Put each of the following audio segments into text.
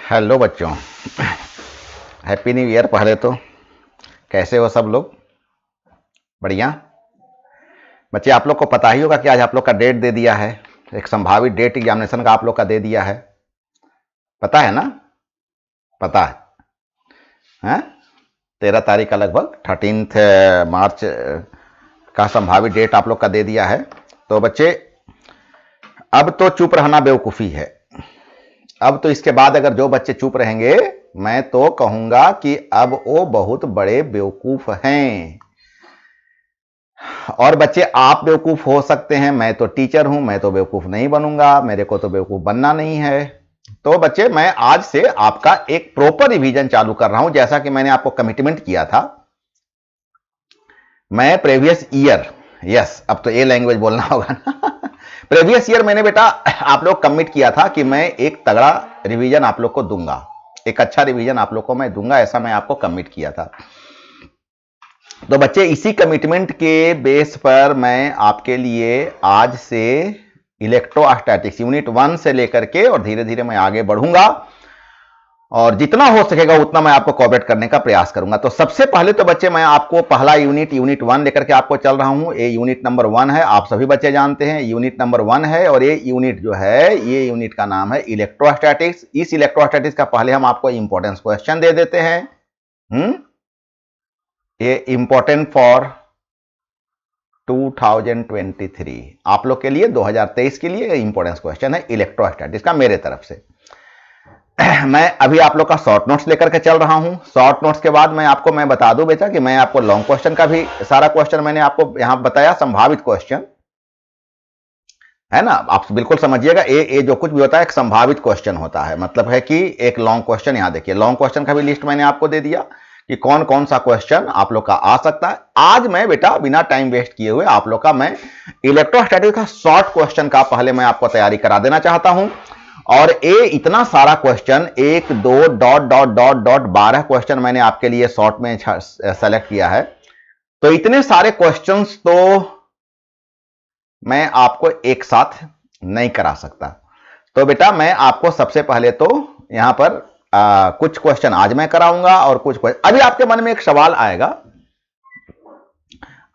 Hello बच्चों, happy new year. पहले तो कैसे हो सब लोग? बढ़िया। बच्चे, आप लोग को पता ही होगा कि आज आप लोग का डेट दे दिया है। एक संभावित डेट एग्जामिनेशन का आप लोग का दे दिया है। पता है ना? पता है? 13 तारीख का लगभग 13 मार्च का संभावित डेट आप लोग का दे दिया है। तो बच्चे, अब तो चुप रहना बेवकूफ़ी है। अब तो इसके बाद अगर जो बच्चे चुप रहेंगे, मैं तो कहूंगा कि अब वो बहुत बड़े बेवकूफ हैं। और बच्चे, आप बेवकूफ हो सकते हैं, मैं तो टीचर हूं, मैं तो बेवकूफ नहीं बनूंगा, मेरे को तो बेवकूफ बनना नहीं है। तो बच्चे, मैं आज से आपका एक प्रॉपर रिवीजन चालू कर रहा हूं, जैसा कि मैंने आपको कमिटमेंट किया था। मैं प्रीवियस ईयर, यस अब तो ए लैंग्वेज बोलना होगा ना। प्रीवियस ईयर मैंने बेटा आप लोग कमिट किया था कि मैं एक तगड़ा रिवीजन आप लोग को दूंगा, एक अच्छा रिवीजन आप लोग को मैं दूंगा, ऐसा मैं आपको कमिट किया था। तो बच्चे, इसी कमिटमेंट के बेस पर मैं आपके लिए आज से इलेक्ट्रोस्टैटिक्स यूनिट 1 से लेकर के और धीरे धीरे मैं आगे बढ़ूंगा और जितना हो सकेगा उतना मैं आपको कॉपरेट करने का प्रयास करूंगा। तो सबसे पहले तो बच्चे, मैं आपको पहला यूनिट 1 लेकर के आपको चल रहा हूं। ये यूनिट नंबर 1 है, आप सभी बच्चे जानते हैं यूनिट नंबर 1 है। और ये यूनिट जो है, ये यूनिट का नाम है इलेक्ट्रोस्टैटिक्स। इस इलेक्ट्रोस्टैटिक्स का पहले हम आपको इंपॉर्टेंस क्वेश्चन दे देते हैं। ये इंपॉर्टेंट फॉर 2023 आप लोग के लिए, 2023 के लिए इंपॉर्टेंस क्वेश्चन है इलेक्ट्रोस्टैटिक्स का मेरे तरफ से। मैं अभी आप लोग का शॉर्ट नोट्स लेकर के चल रहा हूं। शॉर्ट नोट्स के बाद मैं बता दूं बेटा कि मैं आपको लॉन्ग क्वेश्चन का भी सारा क्वेश्चन मैंने आपको यहां बताया, संभावित क्वेश्चन है ना। आप बिल्कुल समझिएगा, ये जो कुछ भी होता है एक संभावित क्वेश्चन होता है, मतलब है कि एक लॉन्ग क्वेश्चन। यहां देखिए, लॉन्ग क्वेश्चन का भी लिस्ट मैंने आपको दे दिया कि कौन कौन सा क्वेश्चन आप लोग का आ सकता है। आज मैं बेटा बिना टाइम वेस्ट किए हुए आप लोग का मैं इलेक्ट्रोस्टैटिक्स का शॉर्ट क्वेश्चन का पहले मैं आपको तैयारी करा देना चाहता हूं। और ये इतना सारा question, 1 2 dot dot dot dot 12 question मैंने आपके लिए शॉर्ट में सेलेक्ट किया है। तो इतने सारे क्वेश्चंस तो मैं आपको एक साथ नहीं करा सकता। तो बेटा, मैं आपको सबसे पहले तो यहां पर कुछ क्वेश्चन आज मैं कराऊंगा और कुछ क्वेश्चन अभी आपके मन में एक सवाल आएगा।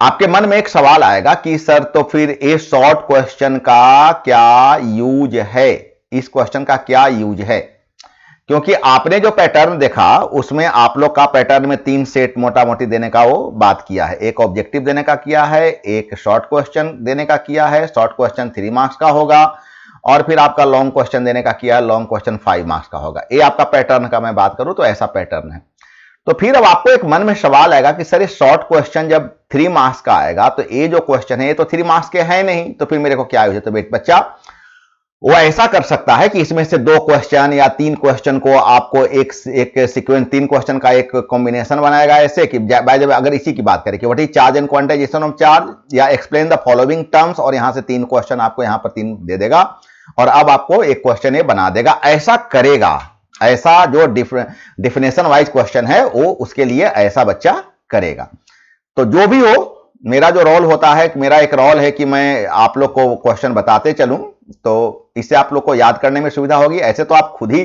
आपके मन में एक सवाल आएगा कि सर, तो फिर ये शॉर्ट क्वेश्चन का क्या यूज है? इस क्वेश्चन का क्या यूज है? क्योंकि आपने जो पैटर्न देखा उसमें आप लोग का पैटर्न में 3 सेट मोटा मोटी देने का वो बात किया है। एक ऑब्जेक्टिव देने का किया है, एक शॉर्ट क्वेश्चन देने का किया है, शॉर्ट क्वेश्चन 3 मार्क्स का होगा, और फिर आपका लॉन्ग क्वेश्चन देने का किया है, लॉन्ग क्वेश्चन 5 मार्क्स का होगा। ये आपका पैटर्न का मैं बात करूं तो ऐसा पैटर्न है। तो फिर अब आपको एक मन में सवाल आएगा कि सर, ये शॉर्ट क्वेश्चन जब 3 मार्क्स का आएगा तो ये जो क्वेश्चन है ये तो 3 मार्क्स के है नहीं, तो फिर मेरे को क्या यूज है? तो बच्चा, वो ऐसा कर सकता है कि इसमें से 2 क्वेश्चन या 3 क्वेश्चन को आपको एक सीक्वेंस, 3 क्वेश्चन का एक कॉम्बिनेशन बनाएगा। ऐसे कि बाय द वे, अगर इसी की बात करें कि what is charge and quantization of charge, या एक्सप्लेन द फॉलोइंग टर्म्स, और यहां से 3 क्वेश्चन आपको यहां पर 3 दे देगा और अब आपको एक क्वेश्चन ये बना देगा। ऐसा करेगा, ऐसा जो डिफिनेशन वाइज क्वेश्चन है वो उसके लिए ऐसा बच्चा करेगा। तो जो भी हो, मेरा जो रोल होता है, मेरा एक रोल है कि मैं आप लोग को क्वेश्चन बताते चलूं, तो इससे आप लोग को याद करने में सुविधा होगी। ऐसे तो आप खुद ही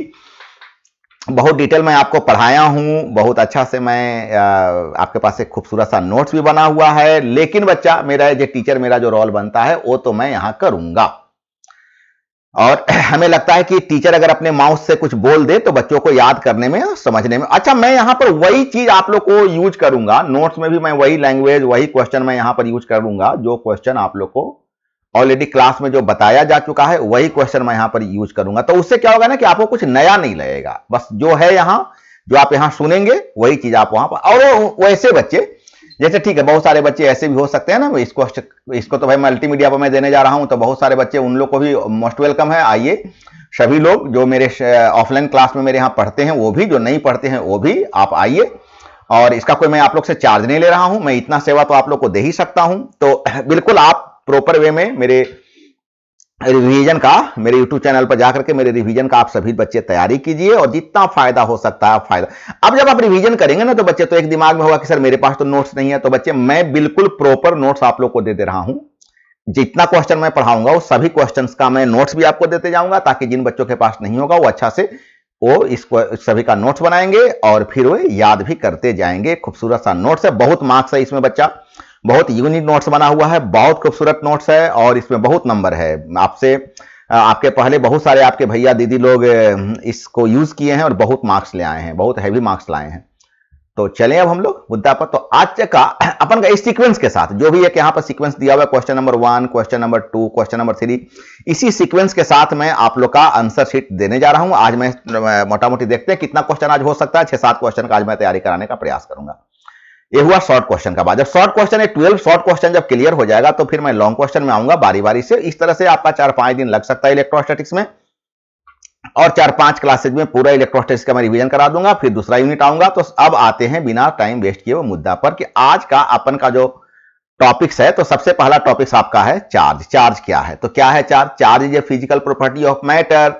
बहुत डिटेल में आपको पढ़ाया हूं, बहुत अच्छा से मैं आपके पास एक खूबसूरत सा नोट्स भी बना हुआ है, लेकिन बच्चा, मेरा जो टीचर, मेरा जो रोल बनता है वो तो मैं यहां करूंगा। और हमें लगता है कि टीचर अगर अपने माउथ से कुछ बोल दे तो बच्चों को याद करने में, समझने में, अच्छा, मैं यहां पर वही चीज आप लोग को यूज करूंगा। नोट्स में भी मैं वही लैंग्वेज, वही क्वेश्चन मैं यहां पर यूज करूंगा। जो क्वेश्चन आप लोग को ऑलरेडी क्लास में जो बताया जा चुका है वही क्वेश्चन मैं यहां पर यूज करूंगा। तो उससे क्या होगा ना कि आपको कुछ नया नहीं लगेगा, बस जो है यहां, जो आप यहां सुनेंगे वही चीज आप वहां पर। और वैसे बच्चे, जैसे ठीक है, बहुत सारे बच्चे ऐसे भी हो सकते हैं ना, इसको तो भाई मल्टीमीडिया पर मैं देने जा रहा हूं, तो बहुत सारे बच्चे, उन लोग को भी मोस्ट वेलकम है। आइए, सभी लोग जो मेरे ऑफलाइन क्लास में मेरे यहाँ पढ़ते हैं वो भी, जो नहीं पढ़ते हैं वो भी, आप आइए। और इसका कोई मैं आप लोग से चार्ज नहीं ले रहा हूं, मैं इतना सेवा तो आप लोग को दे ही सकता हूं। तो बिल्कुल आप प्रॉपर वे में मेरे रिवीजन का, मेरे YouTube चैनल पर जाकर के मेरे रिवीजन का आप सभी बच्चे तैयारी कीजिए और जितना फायदा हो सकता है फायदा। अब जब आप रिवीजन करेंगे ना तो बच्चे, तो एक दिमाग में होगा कि सर मेरे पास तो नोट्स नहीं है। तो बच्चे, मैं बिल्कुल प्रॉपर नोट्स आप लोग को दे रहा हूं। जितना क्वेश्चन मैं पढ़ाऊंगा वो सभी क्वेश्चंस का मैं नोट्स भी आपको देते जाऊंगा, ताकि जिन बच्चों के पास नहीं होगा वो अच्छा से वो इसको सभी का नोट्स बनाएंगे और फिर वो याद भी करते जाएंगे। खूबसूरत सा नोट्स है, बहुत मार्क्स है इसमें बच्चा, बहुत यूनिक नोट्स बना हुआ है, बहुत खूबसूरत नोट्स है और इसमें बहुत नंबर है। आपसे आपके पहले बहुत सारे आपके भैया दीदी लोग इसको यूज किए हैं और बहुत मार्क्स ले आए हैं, बहुत हैवी मार्क्स लाए हैं। तो चलें अब हम लोग मुद्दा पर। तो आज का अपन का इस सीक्वेंस के साथ जो भी एक यहाँ पर सीक्वेंस दिया हुआ है, question number 1, question number 2, question number 3, इसी सीक्वेंस के साथ मैं आप लोग का आंसर शीट देने जा रहा हूं। आज मैं मोटा मोटी देखते हैं कितना क्वेश्चन आज हो सकता है। 6-7 क्वेश्चन का आज मैं तैयारी कराने का प्रयास करूंगा। ये हुआ शॉर्ट क्वेश्चन का बात। जब शॉर्ट क्वेश्चन है 12 शॉर्ट क्वेश्चन जब क्लियर हो जाएगा तो फिर मैं लॉन्ग क्वेश्चन में आऊंगा बारी बारी से। इस तरह से आपका 4-5 दिन लग सकता है इलेक्ट्रोस्टैटिक्स में, और 4-5 क्लासेज में पूरा इलेक्ट्रोस्टैटिक्स का मैं रिवीजन करा दूंगा। फिर दूसरा यूनिट आऊंगा। तो अब आते हैं बिना टाइम वेस्ट किए वो मुद्दा पर कि आज का अपन का जो टॉपिक्स है। तो सबसे पहला टॉपिक्स आपका है चार्ज। चार्ज क्या है? तो क्या है charge? Charge is a physical property of matter.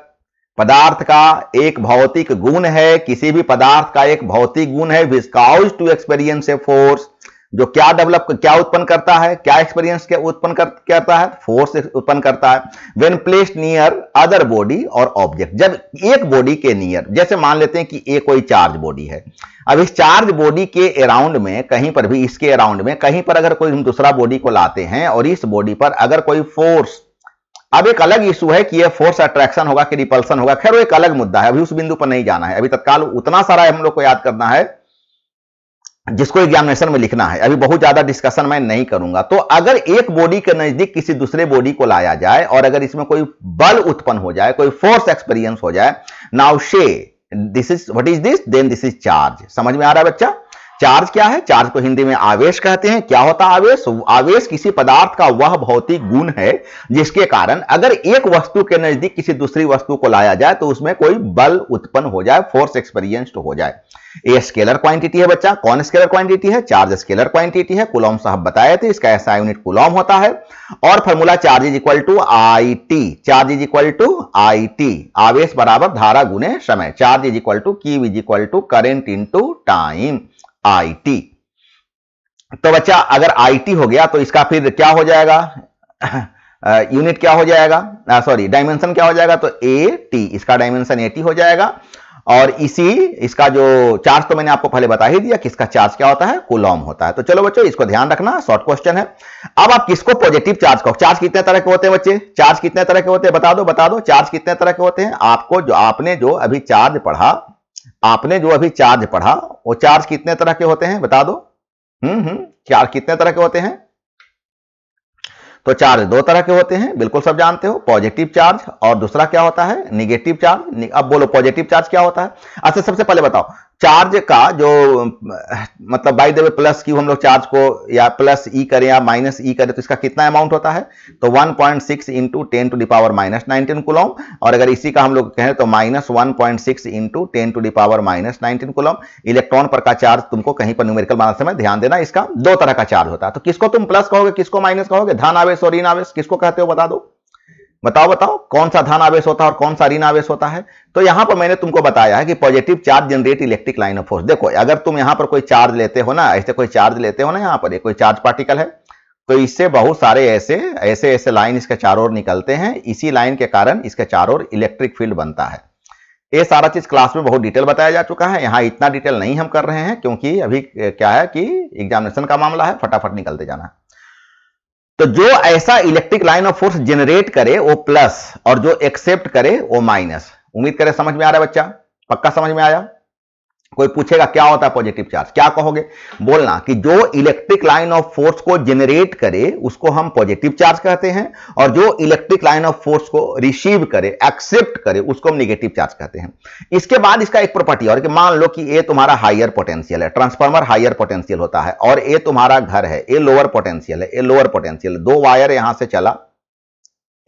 पदार्थ का एक भौतिक गुण है, किसी भी पदार्थ का एक भौतिक गुण है which causes to experience a force, जो क्या उत्पन्न करता है, क्या एक्सपीरियंस क्या उत्पन्न करता है? फोर्स उत्पन्न करता है। When placed near other body और ऑब्जेक्ट, जब एक बॉडी के नियर, जैसे मान लेते हैं कि एक कोई चार्ज बॉडी है, अब इस चार्ज बॉडी के अराउंड में कहीं पर भी, इसके अराउंड में कहीं पर अगर कोई हम दूसरा बॉडी को लाते हैं और इस बॉडी पर अगर कोई फोर्स, अब एक अलग इशू है कि ये फोर्स अट्रैक्शन होगा कि रिपल्सन होगा, खैर वो एक अलग मुद्दा है, अभी उस बिंदु पर नहीं जाना है। अभी तत्काल उतना सारा हम लोग को याद करना है जिसको एग्जामिनेशन में लिखना है, अभी बहुत ज्यादा डिस्कशन मैं नहीं करूंगा। तो अगर एक बॉडी के नजदीक किसी दूसरे बॉडी को लाया जाए और अगर इसमें कोई बल उत्पन्न हो जाए, कोई फोर्स एक्सपीरियंस हो जाए, now say this is what is this, then this is charge. समझ में आ रहा है बच्चा? चार्ज क्या है? चार्ज को हिंदी में आवेश कहते हैं। क्या होता है आवेश? आवेश किसी पदार्थ का वह भौतिक गुण है जिसके कारण अगर एक वस्तु के नजदीक किसी दूसरी वस्तु को लाया जाए तो उसमें कोई बल उत्पन्न हो जाए, फोर्स एक्सपीरियंस्ड हो जाए। ये स्केलर क्वांटिटी है बच्चा। कौन स्केलर क्वांटिटी है? चार्ज स्केलर क्वांटिटी है। कूलॉम साहब बताए थे, इसका ऐसा यूनिट कूलॉम होता है। और formula charge is equal to I T. Charge is equal to I T, आवेश बराबर धारा गुने समय। Charge is equal to Q is equal to current into time, I T. तो बच्चा अगर आई टी हो गया तो इसका फिर क्या हो जाएगा? यूनिट क्या हो जाएगा? सॉरी, डायमेंशन क्या हो जाएगा? तो ए टी, इसका डायमेंशन ए टी हो जाएगा। और इसी इसका जो चार्ज तो मैंने आपको पहले बता ही दिया कि इसका चार्ज क्या होता है? कूलॉम होता है। तो चलो बच्चों इसको ध्यान रखना, शॉर्ट क्वेश्चन है। अब आप किसको पॉजिटिव चार्ज कहो? चार्ज कितने तरह के होते हैं बच्चे? चार्ज कितने तरह के होते हैं? बता दो चार्ज कितने तरह के होते हैं? आपने जो अभी चार्ज पढ़ा, वो चार्ज कितने तरह के होते हैं? बता दो। चार्ज कितने तरह के होते हैं? तो चार्ज 2 तरह के होते हैं, बिल्कुल सब जानते हो, पॉजिटिव चार्ज और दूसरा क्या होता है? Negative charge. अब बोलो पॉजिटिव चार्ज क्या होता है? अच्छा सबसे पहले बताओ चार्ज का जो मतलब by the way plus Q हम लोग चार्ज को या प्लस ई करें या माइनस ई करें तो इसका कितना अमाउंट होता है? तो 1.6 into 10 to the power minus 19 coulomb. और अगर इसी का हम लोग कहें तो minus 1.6 into 10 to the power minus 19 coulomb. Electron पर का चार्ज तुमको कहीं पर न्यूमेरिकल बनाते समय ध्यान देना, इसका 2 तरह का चार्ज होता है। तो किसको तुम प्लस कहोगे, किसको माइनस कहोगे? धन आवेश और ऋण आवेश किसको कहते हो? बता दो, बताओ कौन सा धन आवेश होता है और कौन सा ऋण आवेश होता है? तो यहां पर मैंने तुमको बताया है कि positive charge generate electric line of force. देखो अगर तुम यहां पर कोई चार्ज लेते हो ना, ऐसे कोई चार्ज लेते हो ना, यहां पर कोई चार्ज पार्टिकल है तो इससे बहुत सारे ऐसे लाइन इसके चारों ओर निकलते हैं। इसी लाइन के कारण इसके चारों ओर इलेक्ट्रिक फील्ड बनता है। ये सारा चीज क्लास में बहुत डिटेल बताया जा चुका है, यहां इतना डिटेल नहीं हम कर रहे हैं क्योंकि अभी क्या है कि एग्जामिनेशन का मामला है, फटाफट निकलते जाना है। तो जो ऐसा electric line of force generate करे वो प्लस और जो एक्सेप्ट करे वो माइनस। उम्मीद करें समझ में आ रहा है बच्चा? पक्का समझ में आया? कोई पूछेगा क्या होता है पॉजिटिव चार्ज, क्या कहोगे? बोलना कि जो इलेक्ट्रिक लाइन ऑफ फोर्स को जनरेट करे उसको हम पॉजिटिव चार्ज कहते हैं, और जो इलेक्ट्रिक लाइन ऑफ फोर्स को रिसीव करे, एक्सेप्ट करे, उसको हम नेगेटिव चार्ज कहते हैं। इसके बाद इसका एक प्रॉपर्टी और कि मान लो कि ये तुम्हारा हायर पोटेंशियल है, ट्रांसफार्मर हायर पोटेंशियल होता है, और ये तुम्हारा घर है, ये लोअर पोटेंशियल है, ये लोअर पोटेंशियल। 2 वायर यहां से चला,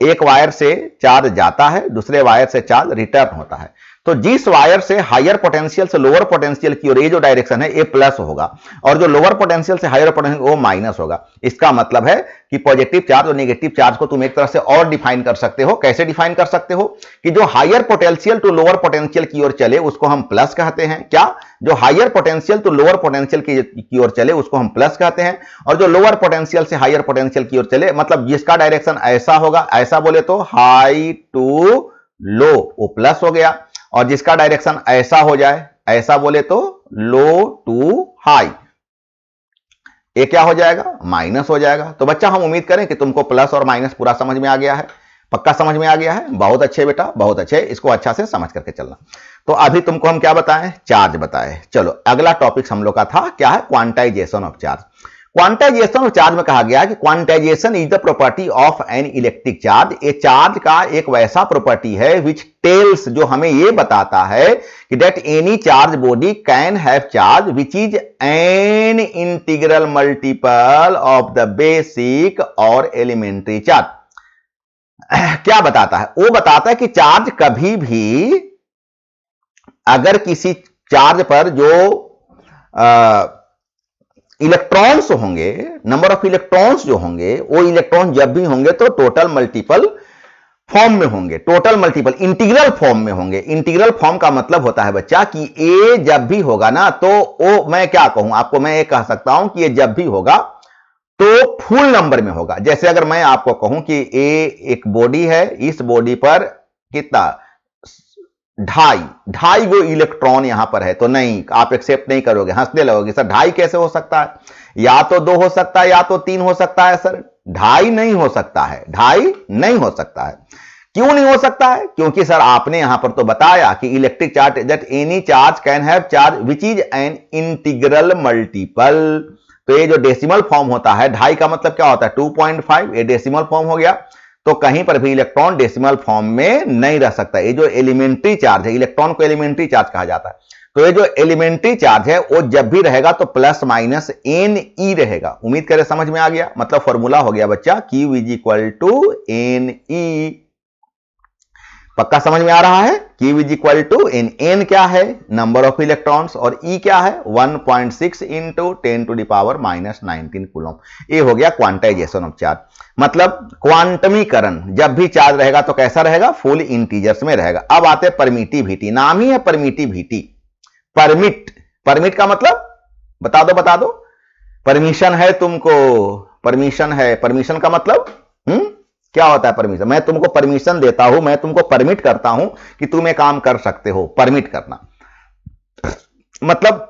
एक वायर से चार्ज जाता है, दूसरे वायर से चार्ज रिटर्न होता है। तो जिस वायर से हायर पोटेंशियल से लोअर पोटेंशियल की ओर ये जो डायरेक्शन है ये प्लस होगा, और जो लोअर पोटेंशियल से हायर पोटेंशियल वो माइनस होगा। इसका मतलब है कि पॉजिटिव चार्ज और नेगेटिव चार्ज को तुम एक तरह से और डिफाइन कर सकते हो। कैसे डिफाइन कर सकते हो? कि जो higher potential to lower potential की ओर चले उसको हम प्लस कहते हैं। क्या? जो higher potential to lower potential की ओर चले उसको हम प्लस कहते हैं, और जो लोअर पोटेंशियल से हायर पोटेंशियल की ओर चले मतलब जिसका डायरेक्शन ऐसा होगा, ऐसा बोले तो हाई टू लो, वो प्लस हो गया। और जिसका डायरेक्शन ऐसा हो जाए, ऐसा बोले तो लो टू हाई, ये क्या हो जाएगा, माइनस हो जाएगा। तो बच्चा हम उम्मीद करें कि तुमको प्लस और माइनस पूरा समझ में आ गया है, पक्का समझ में आ गया है। बहुत अच्छे बेटा, बहुत अच्छे, इसको अच्छा से समझ करके चलना। तो अभी तुमको हम क्या बताएं, चार्ज बताएं। चलो अगला टॉपिक हम लोग का था क्या है, quantization of charge. Quantization of charge में कहा गया कि quantization is the property of an electric charge. ये चार्ज का एक वैसा प्रॉपर्टी है विच टेल्स, जो हमें ये बताता है कि that any charge body can have charge which is an integral multiple of the basic और एलिमेंट्री चार्ज। क्या बताता है, वो बताता है कि चार्ज कभी भी अगर किसी चार्ज पर जो इलेक्ट्रॉन्स होंगे, नंबर ऑफ इलेक्ट्रॉन्स जो होंगे, वो इलेक्ट्रॉन जब भी होंगे तो टोटल मल्टीपल फॉर्म में होंगे, टोटल मल्टीपल इंटीग्रल फॉर्म में होंगे। इंटीग्रल फॉर्म का मतलब होता है बच्चा कि ए जब भी होगा ना, तो वो मैं क्या कहूं आपको, मैं ये कह सकता हूं कि ये जब भी होगा तो फुल नंबर में होगा। जैसे अगर मैं आपको कहूं कि ए एक बॉडी है, इस बॉडी पर कितना, ढाई गो इलेक्ट्रॉन यहां पर है, तो नहीं, आप एक्सेप्ट नहीं करोगे, हंसने लगोगे, सर ढाई कैसे हो सकता है, या तो 2 हो सकता है या तो 3 हो सकता है। सर ढाई नहीं हो सकता है, ढाई नहीं हो सकता है। क्यों नहीं हो सकता है, क्योंकि सर आपने यहां पर तो बताया कि electric charge that any charge can have charge which is an integral multiple. तो ये जो डेसिमल फॉर्म होता है, ढाई का मतलब क्या होता है 2.5, ये डेसिमल फॉर्म हो गया। तो कहीं पर भी इलेक्ट्रॉन डेसिमल फॉर्म में नहीं रह सकता। ये जो एलिमेंट्री चार्ज है, इलेक्ट्रॉन को एलिमेंट्री चार्ज कहा जाता है। तो ये जो एलिमेंट्री चार्ज है वो जब भी रहेगा तो प्लस माइनस एन ई रहेगा। उम्मीद करें समझ में आ गया। मतलब फॉर्मूला हो गया बच्चा Q is equal to N E. पक्का समझ में आ रहा है, Q is equal to N क्या है, नंबर ऑफ इलेक्ट्रॉन्स, और E क्या है 1.6 into 10 to the power -19 coulomb. ये हो गया क्वांटाइजेशन ऑफ चार्ज। मतलब क्वांटमीकरण, जब भी चार्ज रहेगा तो कैसा रहेगा, फुल इंटीजर्स में रहेगा। अब आते हैं परमिटिविटी, नाम ही है परमिटिविटी। परमिट का मतलब बता दो। परमिशन है तुमको, परमिशन है, परमिशन का मतलब क्या होता है परमिशन, मैं तुमको परमिशन देता हूं, मैं तुमको परमिट करता हूं कि तुम ये काम कर सकते हो। परमिट करना मतलब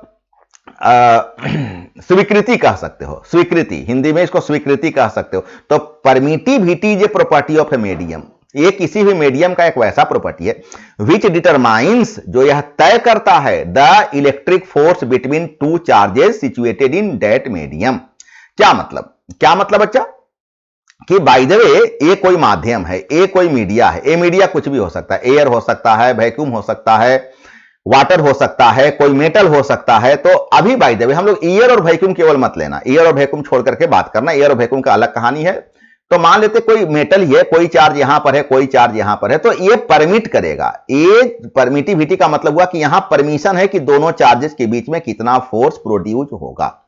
स्वीकृति कह सकते हो, स्वीकृति, हिंदी में इसको स्वीकृति कह सकते हो। तो permittivity is a property of a medium. ये किसी भी मीडियम का एक वैसा प्रॉपर्टी है विच डिटरमाइंस, जो यह तय करता है the electric force between two charges situated in that medium. क्या मतलब बच्चा, कि बाय द वे ये कोई माध्यम है, ये कोई मीडिया है। ये मीडिया कुछ भी हो सकता है, एयर हो सकता है, वैक्यूम हो सकता है, वाटर हो सकता है, कोई मेटल हो सकता है। तो अभी बाय द वे हम लोग एयर और वैक्यूम केवल मत लेना, एयर और वैक्यूम छोड़ करके बात करना, एयर और वैक्यूम का अलग कहानी है। तो मान लेते कोई मेटल ही है, कोई चार्ज यहां पर है, कोई चार्ज यहां पर है, तो ये परमिट करेगा। ये परमिटिविटी का मतलब हुआ कि यहां परमिशन है कि दोनों चार्जेस के बीच में कितना फोर्स प्रोड्यूस होगा।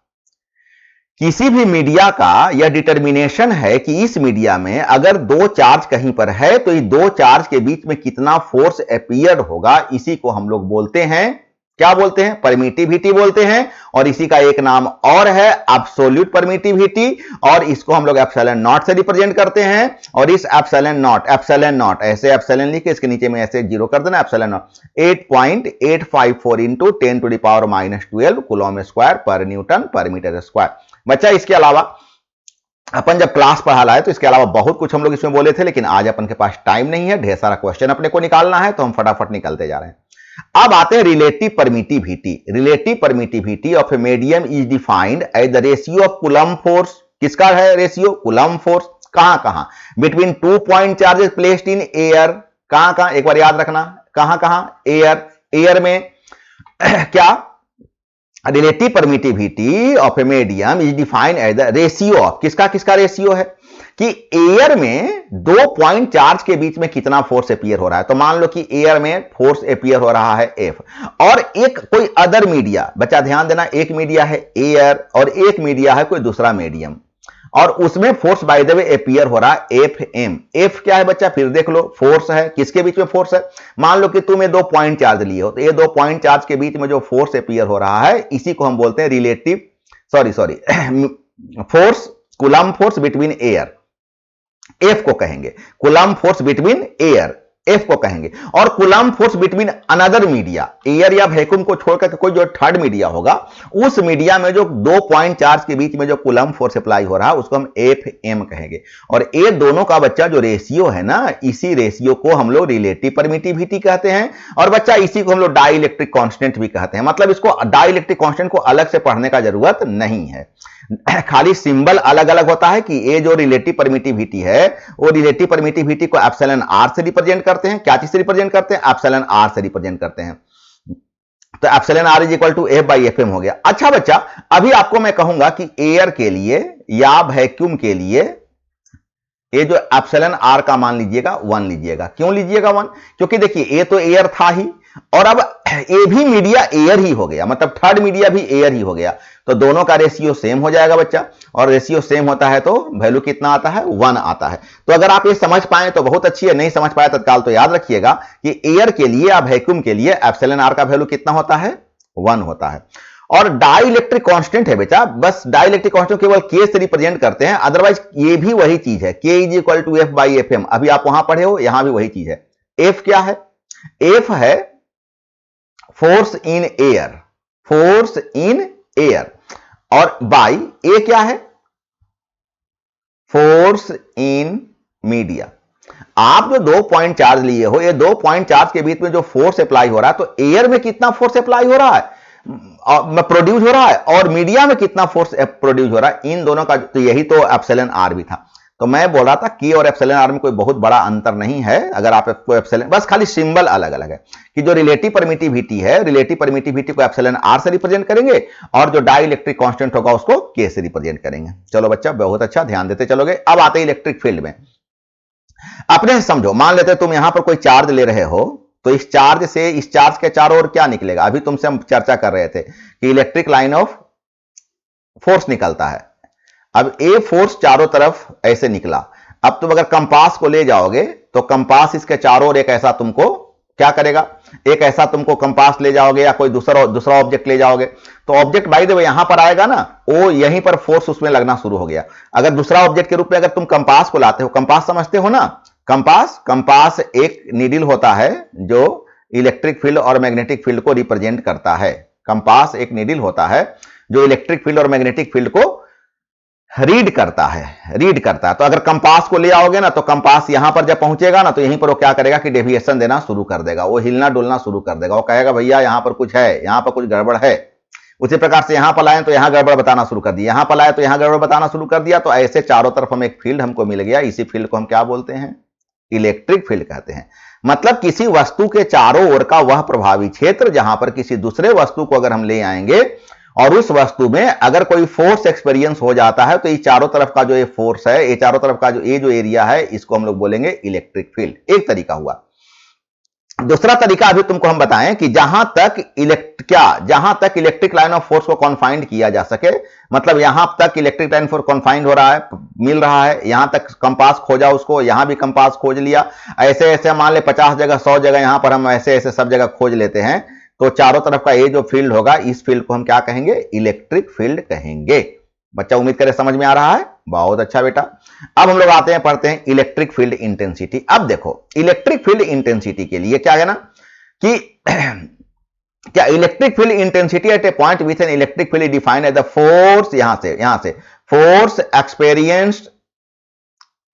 किसी भी मीडिया का यह डिटर्मिनेशन है कि इस मीडिया में अगर दो चार्ज कहीं पर है तो इस दो चार्ज के बीच में कितना फोर्स अपीयर होगा। इसी को हम लोग बोलते हैं, क्या बोलते हैं, परमिटिविटी बोलते हैं। और इसी का एक नाम और है एब्सोल्यूट परमिटिविटी, और इसको हम लोग एप्सिलॉन नॉट से रिप्रेजेंट करते हैं। और इस एप्सिलॉन नॉट ऐसे एप्सिलॉन लिख के इसके नीचे में ऐसे जीरो कर देना, epsilon naught 8.854 into 10 to the power -12 coulomb square per newton per metre square. बच्चा इसके अलावा अपन जब क्लास पढ़ा लाए तो इसके अलावा बहुत कुछ हम लोग इसमें बोले थे, लेकिन आज अपन के पास टाइम नहीं है, ढेर सारा क्वेश्चन अपने को निकालना है, तो हम फटाफट निकलते जा रहे हैं। अब आते हैं relative permittivity. Relative permittivity of a medium is defined as the ratio of coulomb force. किसका है रेशियो, कूलम फोर्स। कहां between 2 point charges placed in air. कहां एक बार याद रखना, कहां एयर में क्या, relative permittivity of a medium is defined as the ratio of, किसका रेशियो है, कि एयर में 2 पॉइंट चार्ज के बीच में कितना फोर्स अपीयर हो रहा है। तो मान लो कि एयर में फोर्स अपीयर हो रहा है F, और एक कोई अदर मीडिया, बच्चा ध्यान देना, एक मीडिया है एयर और एक मीडिया है कोई दूसरा मीडियम, और उसमें force by the way appear हो रहा है Fm। F क्या है बच्चा, फिर देख लो, फोर्स है। किसके बीच में फोर्स है, मान लो कि तुम्हें 2 पॉइंट चार्ज लिए हो, तो ये 2 पॉइंट चार्ज के बीच में जो फोर्स अपीयर हो रहा है, इसी को हम बोलते हैं relative force, coulomb force between air, F को कहेंगे coulomb force between air. F को कहेंगे। और coulomb force between another media, air या वैक्यूम को छोड़कर कोई जो थर्ड मीडिया होगा, उस मीडिया में जो 2 पॉइंट चार्ज के बीच में जो कूलम्ब फोर्स अप्लाई हो रहा है उसको हम एफ एम कहेंगे। और ये दोनों का बच्चा जो रेशियो है ना, इसी रेशियो को हम लोग रिलेटिव परमिटिविटी कहते हैं। और बच्चा इसी को हम लोग डाई इलेक्ट्रिक कांस्टेंट भी कहते हैं। मतलब इसको डाई इलेक्ट्रिक कांस्टेंट को अलग से पढ़ने का जरूरत नहीं है, खाली सिंबल अलग अलग होता है कि ये जो रिलेटिव परमिटिविटी है वो रिलेटिव परमिटिविटी को एप्सिलॉन आर से रिप्रेजेंट करते हैं। क्या चीज से रिप्रेजेंट करते हैं? एप्सिलॉन आर से रिप्रेजेंट करते हैं। तो epsilon R is equal to F by F M हो गया। अच्छा बच्चा, अभी आपको मैं कहूंगा कि एयर के लिए या वैक्यूम के लिए ये जो एप्सिलॉन आर का मान लीजिएगा 1 लीजिएगा। क्यों लीजिएगा 1? क्योंकि देखिए ये तो एयर था ही, और अब ये भी मीडिया एयर ही हो गया, मतलब थर्ड मीडिया भी एयर ही हो गया। तो दोनों का रेशियो सेम हो जाएगा बच्चा, और रेशियो सेम होता है तो वैल्यू कितना आता है? 1 आता है। तो अगर आप ये समझ पाए तो बहुत अच्छी है, नहीं समझ पाए तत्काल तो याद रखिएगा कि एयर के लिए या वैक्यूम के लिए एप्सिलॉन आर का वैल्यू कितना होता है? 1 होता है। और डाई इलेक्ट्रिक कांस्टेंट है बेटा, बस डाई इलेक्ट्रिक कांस्टेंट केवल के से रिप्रेजेंट करते हैं, अदरवाइज ये भी वही चीज है, K is equal to F by F M. अभी आप वहां पढ़े हो, यहां भी वही चीज है। एफ क्या है? एफ है force in air, force in air. और बाई ए क्या है? Force in media. आप जो 2 पॉइंट चार्ज लिए हो, ये 2 पॉइंट चार्ज के बीच में जो फोर्स अप्लाई हो रहा है, तो एयर में कितना फोर्स अप्लाई हो रहा है, प्रोड्यूस हो रहा है, और मीडिया में कितना फोर्स प्रोड्यूस हो रहा है, इन दोनों का, तो यही तो एप्सिलॉन आर भी था। तो मैं बोल रहा था के और एप्सिलॉन आर में कोई बहुत बड़ा अंतर नहीं है। अगर आप एप्सिलॉन, बस खाली सिंबल अलग अलग है कि जो रिलेटिव परमिटिविटी है, रिलेटिव परमिटिविटी को एप्सिलॉन आर से रिप्रेजेंट करेंगे, और जो डाई इलेक्ट्रिक कांस्टेंट होगा उसको के से रिप्रेजेंट करेंगे। चलो बच्चा, बहुत अच्छा, ध्यान देते चलोगे। अब आते हैं इलेक्ट्रिक फील्ड में। अपने से समझो, मान लेते तुम यहां पर कोई चार्ज ले रहे हो, तो इस चार्ज से, इस चार्ज के चारों ओर क्या निकलेगा? अभी तुमसे हम चर्चा कर रहे थे कि इलेक्ट्रिक लाइन ऑफ फोर्स निकलता है। अब ए फोर्स चारों तरफ ऐसे निकला। अब तुम अगर कंपास को ले जाओगे तो कंपास इसके चारों ओर एक ऐसा तुमको क्या करेगा? एक ऐसा तुमको कंपास ले जाओगे या कोई दूसरा ऑब्जेक्ट ले जाओगे, तो ऑब्जेक्ट बाय द वे यहां पर आएगा ना, वो यहीं पर फोर्स उसमें लगना शुरू हो गया। अगर दूसरा ऑब्जेक्ट के रूप में अगर तुम कंपास को लाते हो, कंपास समझते हो ना? कंपास एक नीडल होता है जो इलेक्ट्रिक फील्ड और मैग्नेटिक फील्ड को रिप्रेजेंट करता है। कंपास एक नीडल होता है जो इलेक्ट्रिक फील्ड और मैग्नेटिक फील्ड को रीड करता है। तो अगर कंपास को ले आओगे ना, तो कंपास यहां पर जब पहुंचेगा ना, तो यहीं पर वो क्या करेगा कि डेविएशन देना शुरू कर देगा, वो हिलना डुलना शुरू कर देगा, वो कहेगा भैया यहां पर कुछ है, यहां पर कुछ गड़बड़ है। उसी प्रकार से यहां पर लाए तो यहां गड़बड़ बताना शुरू कर दिया, यहां पर लाए तो यहां गड़बड़ बताना शुरू कर दिया। तो ऐसे चारों तरफ हम एक फील्ड हमको मिल गया। इसी फील्ड को हम क्या बोलते हैं? इलेक्ट्रिक फील्ड कहते हैं। मतलब किसी वस्तु के चारों ओर का वह प्रभावी क्षेत्र जहां पर किसी दूसरे वस्तु को अगर हम ले आएंगे और उस वस्तु में अगर कोई फोर्स एक्सपीरियंस हो जाता है, तो ये चारों तरफ का जो ये फोर्स है, ये चारों तरफ का जो एरिया है, इसको हम लोग बोलेंगे इलेक्ट्रिक फील्ड। एक तरीका हुआ। दूसरा तरीका अभी तुमको हम बताएं कि जहां तक इलेक्ट्रिक लाइन ऑफ फोर्स को कॉन्फाइंड किया जा सके, मतलब यहां तक इलेक्ट्रिक लाइन फोर्स कॉन्फाइंड हो रहा है, मिल रहा है, यहां तक कंपास खोजा उसको, यहां भी कंपास खोज लिया, ऐसे ऐसे मान ले 50 जगह 100 जगह यहां पर हम ऐसे ऐसे सब जगह खोज लेते हैं, तो चारों तरफ का ये जो फील्ड होगा, इस फील्ड को हम क्या कहेंगे? इलेक्ट्रिक फील्ड कहेंगे। बच्चा उम्मीद करे समझ में आ रहा है? बहुत अच्छा बेटा। अब हम लोग आते हैं, पढ़ते हैं इलेक्ट्रिक फील्ड इंटेंसिटी। अब देखो, इलेक्ट्रिक फील्ड इंटेंसिटी के लिए क्या है ना कि क्या electric field intensity at a point with an electric field defined as the force, यहां से फोर्स एक्सपीरियंस्ड,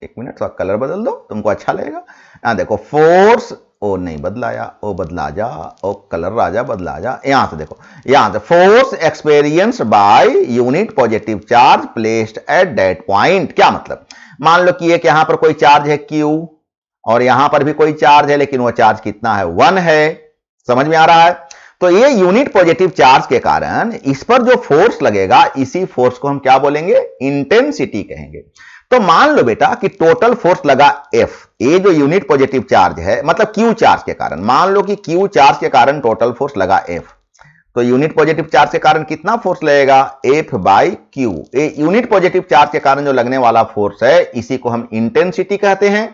एक मिनट थोड़ा कलर बदल दो, तुमको अच्छा लगेगा। यहां देखो, फोर्स, ओ नहीं बदलाया, ओ बदला जा, ओ कलर राजा बदला जा। यहां से देखो, यहां से force experience by unit positive charge placed at that point. क्या मतलब? मान लो कि एक यहां पर कोई चार्ज है Q, और यहां पर भी कोई चार्ज है, लेकिन वो चार्ज कितना है? 1 है। समझ में आ रहा है? तो ये यूनिट पॉजिटिव चार्ज के कारण इस पर जो फोर्स लगेगा, इसी फोर्स को हम क्या बोलेंगे? इंटेंसिटी कहेंगे। तो मान लो बेटा कि टोटल फोर्स लगा F, ये जो यूनिट पॉजिटिव चार्ज है, मतलब Q चार्ज के कारण, मान लो कि Q चार्ज के कारण टोटल फोर्स लगा F, तो यूनिट पॉजिटिव चार्ज के कारण कितना फोर्स लगेगा? F by Q। ये यूनिट पॉजिटिव चार्ज के कारण जो लगने वाला फोर्स है, इसी को हम इंटेंसिटी कहते हैं।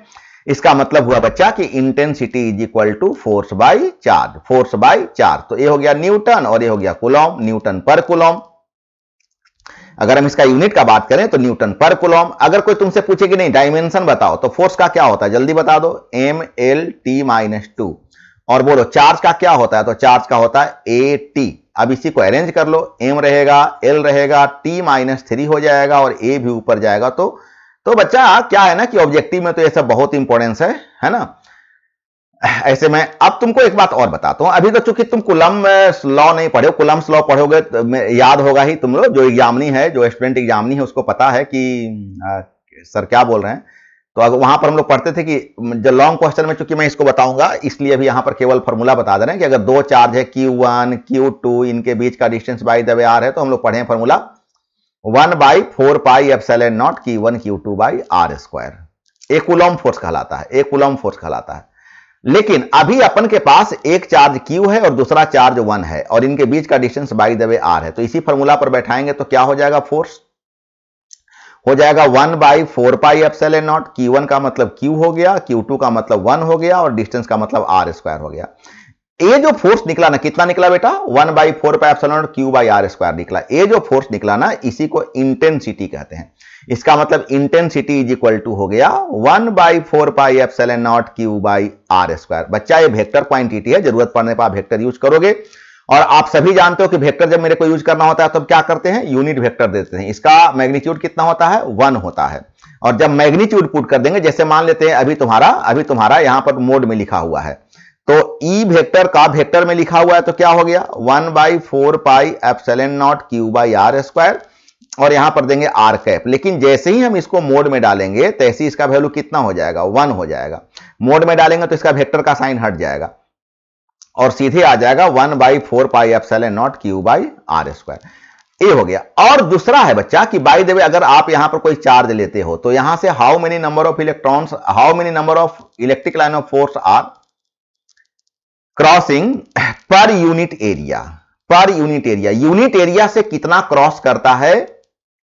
इसका मतलब हुआ बच्चा कि intensity is equal to force by charge, force by charge. तो ये हो गया न्यूटन और ये हो गया कूलॉम, न्यूटन पर कूलॉम। अगर हम इसका यूनिट का बात करें तो न्यूटन पर कूलम। अगर कोई तुमसे पूछे कि नहीं डायमेंशन बताओ तो फोर्स का क्या होता है, जल्दी बता दो, mlt-2। और बोलो चार्ज का क्या होता है, तो चार्ज का होता है at। अब इसी को अरेंज कर लो, m रहेगा, l रहेगा, t-3 हो जाएगा और a भी ऊपर जाएगा। तो बच्चा क्या है ना कि ऑब्जेक्टिव में तो ये सब बहुत इंपॉर्टेंस है ना। ऐसे में अब तुमको एक बात और बताता हूं, अभी तो चूंकि तुम कूलम लॉ नहीं पढ़े हो, कूलम लॉ पढ़ोगे तो याद होगा ही तुम लोग, जो एग्जामिनी है, जो स्टूडेंट एग्जामिनी है उसको पता है कि सर क्या बोल रहे हैं। तो अगर वहां पर हम लोग पढ़ते थे कि जो लॉन्ग क्वेश्चन में चूंकि मैं इसको बताऊंगा इसलिए अभी यहां पर केवल फॉर्मूला बता दे रहे हैं कि अगर दो चार्ज है Q1 Q2 इनके बीच का distance by the way r है, तो हम लोग पढ़े formula 1/4 pi epsilon not Q1 Q2 by r square. एक कूलम फोर्स कहलाता है, एक कूलम फोर्स कहलाता है। लेकिन अभी अपन के पास एक चार्ज Q है और दूसरा चार्ज 1 है और इनके बीच का distance by the way r है, तो इसी फॉर्मूला पर बैठाएंगे तो क्या हो जाएगा, फोर्स हो जाएगा 1/4 पाई एप्सिलॉन नॉट। Q1 का मतलब Q हो गया, Q2 का मतलब 1 हो गया और डिस्टेंस का मतलब r स्क्वायर हो गया। ये जो फोर्स निकला ना, कितना निकला बेटा, 1/4 pi epsilon not Q by r square निकला। ये जो फोर्स निकला ना इसी को इंटेंसिटी कहते हैं। इसका मतलब इंटेंसिटी इज इक्वल टू हो गया 1/4 pi epsilon not Q by r square. बच्चा ये वेक्टर क्वांटिटी है, जरूरत पड़ने पर आप वेक्टर यूज करोगे। और आप सभी जानते हो कि वेक्टर जब मेरे को यूज करना होता है तो क्या करते हैं, यूनिट वेक्टर देते हैं। इसका मैग्नीट्यूड कितना होता है, 1 होता है। और जब मैग्नीट्यूड पुट कर देंगे, जैसे मान लेते हैं अभी तुम्हारा यहां पर मोड में लिखा हुआ है, तो ई वेक्टर का वेक्टर में लिखा हुआ है तो क्या हो गया 1/4 pi epsilon not Q by r square और यहां पर देंगे r कैप। लेकिन जैसे ही हम इसको मोड में डालेंगे तैसे ही इसका वैल्यू कितना हो जाएगा, 1 हो जाएगा। मोड में डालेंगे तो इसका वेक्टर का साइन हट जाएगा और सीधे आ जाएगा 1/4 pi epsilon not Q by r square. ये हो गया। और दूसरा है बच्चा कि बाय द वे अगर आप यहां पर कोई चार्ज लेते हो तो यहां से how many number of electrons, how many number of electric line of force are crossing per unit area. Per unit area, unit area से कितना क्रॉस करता है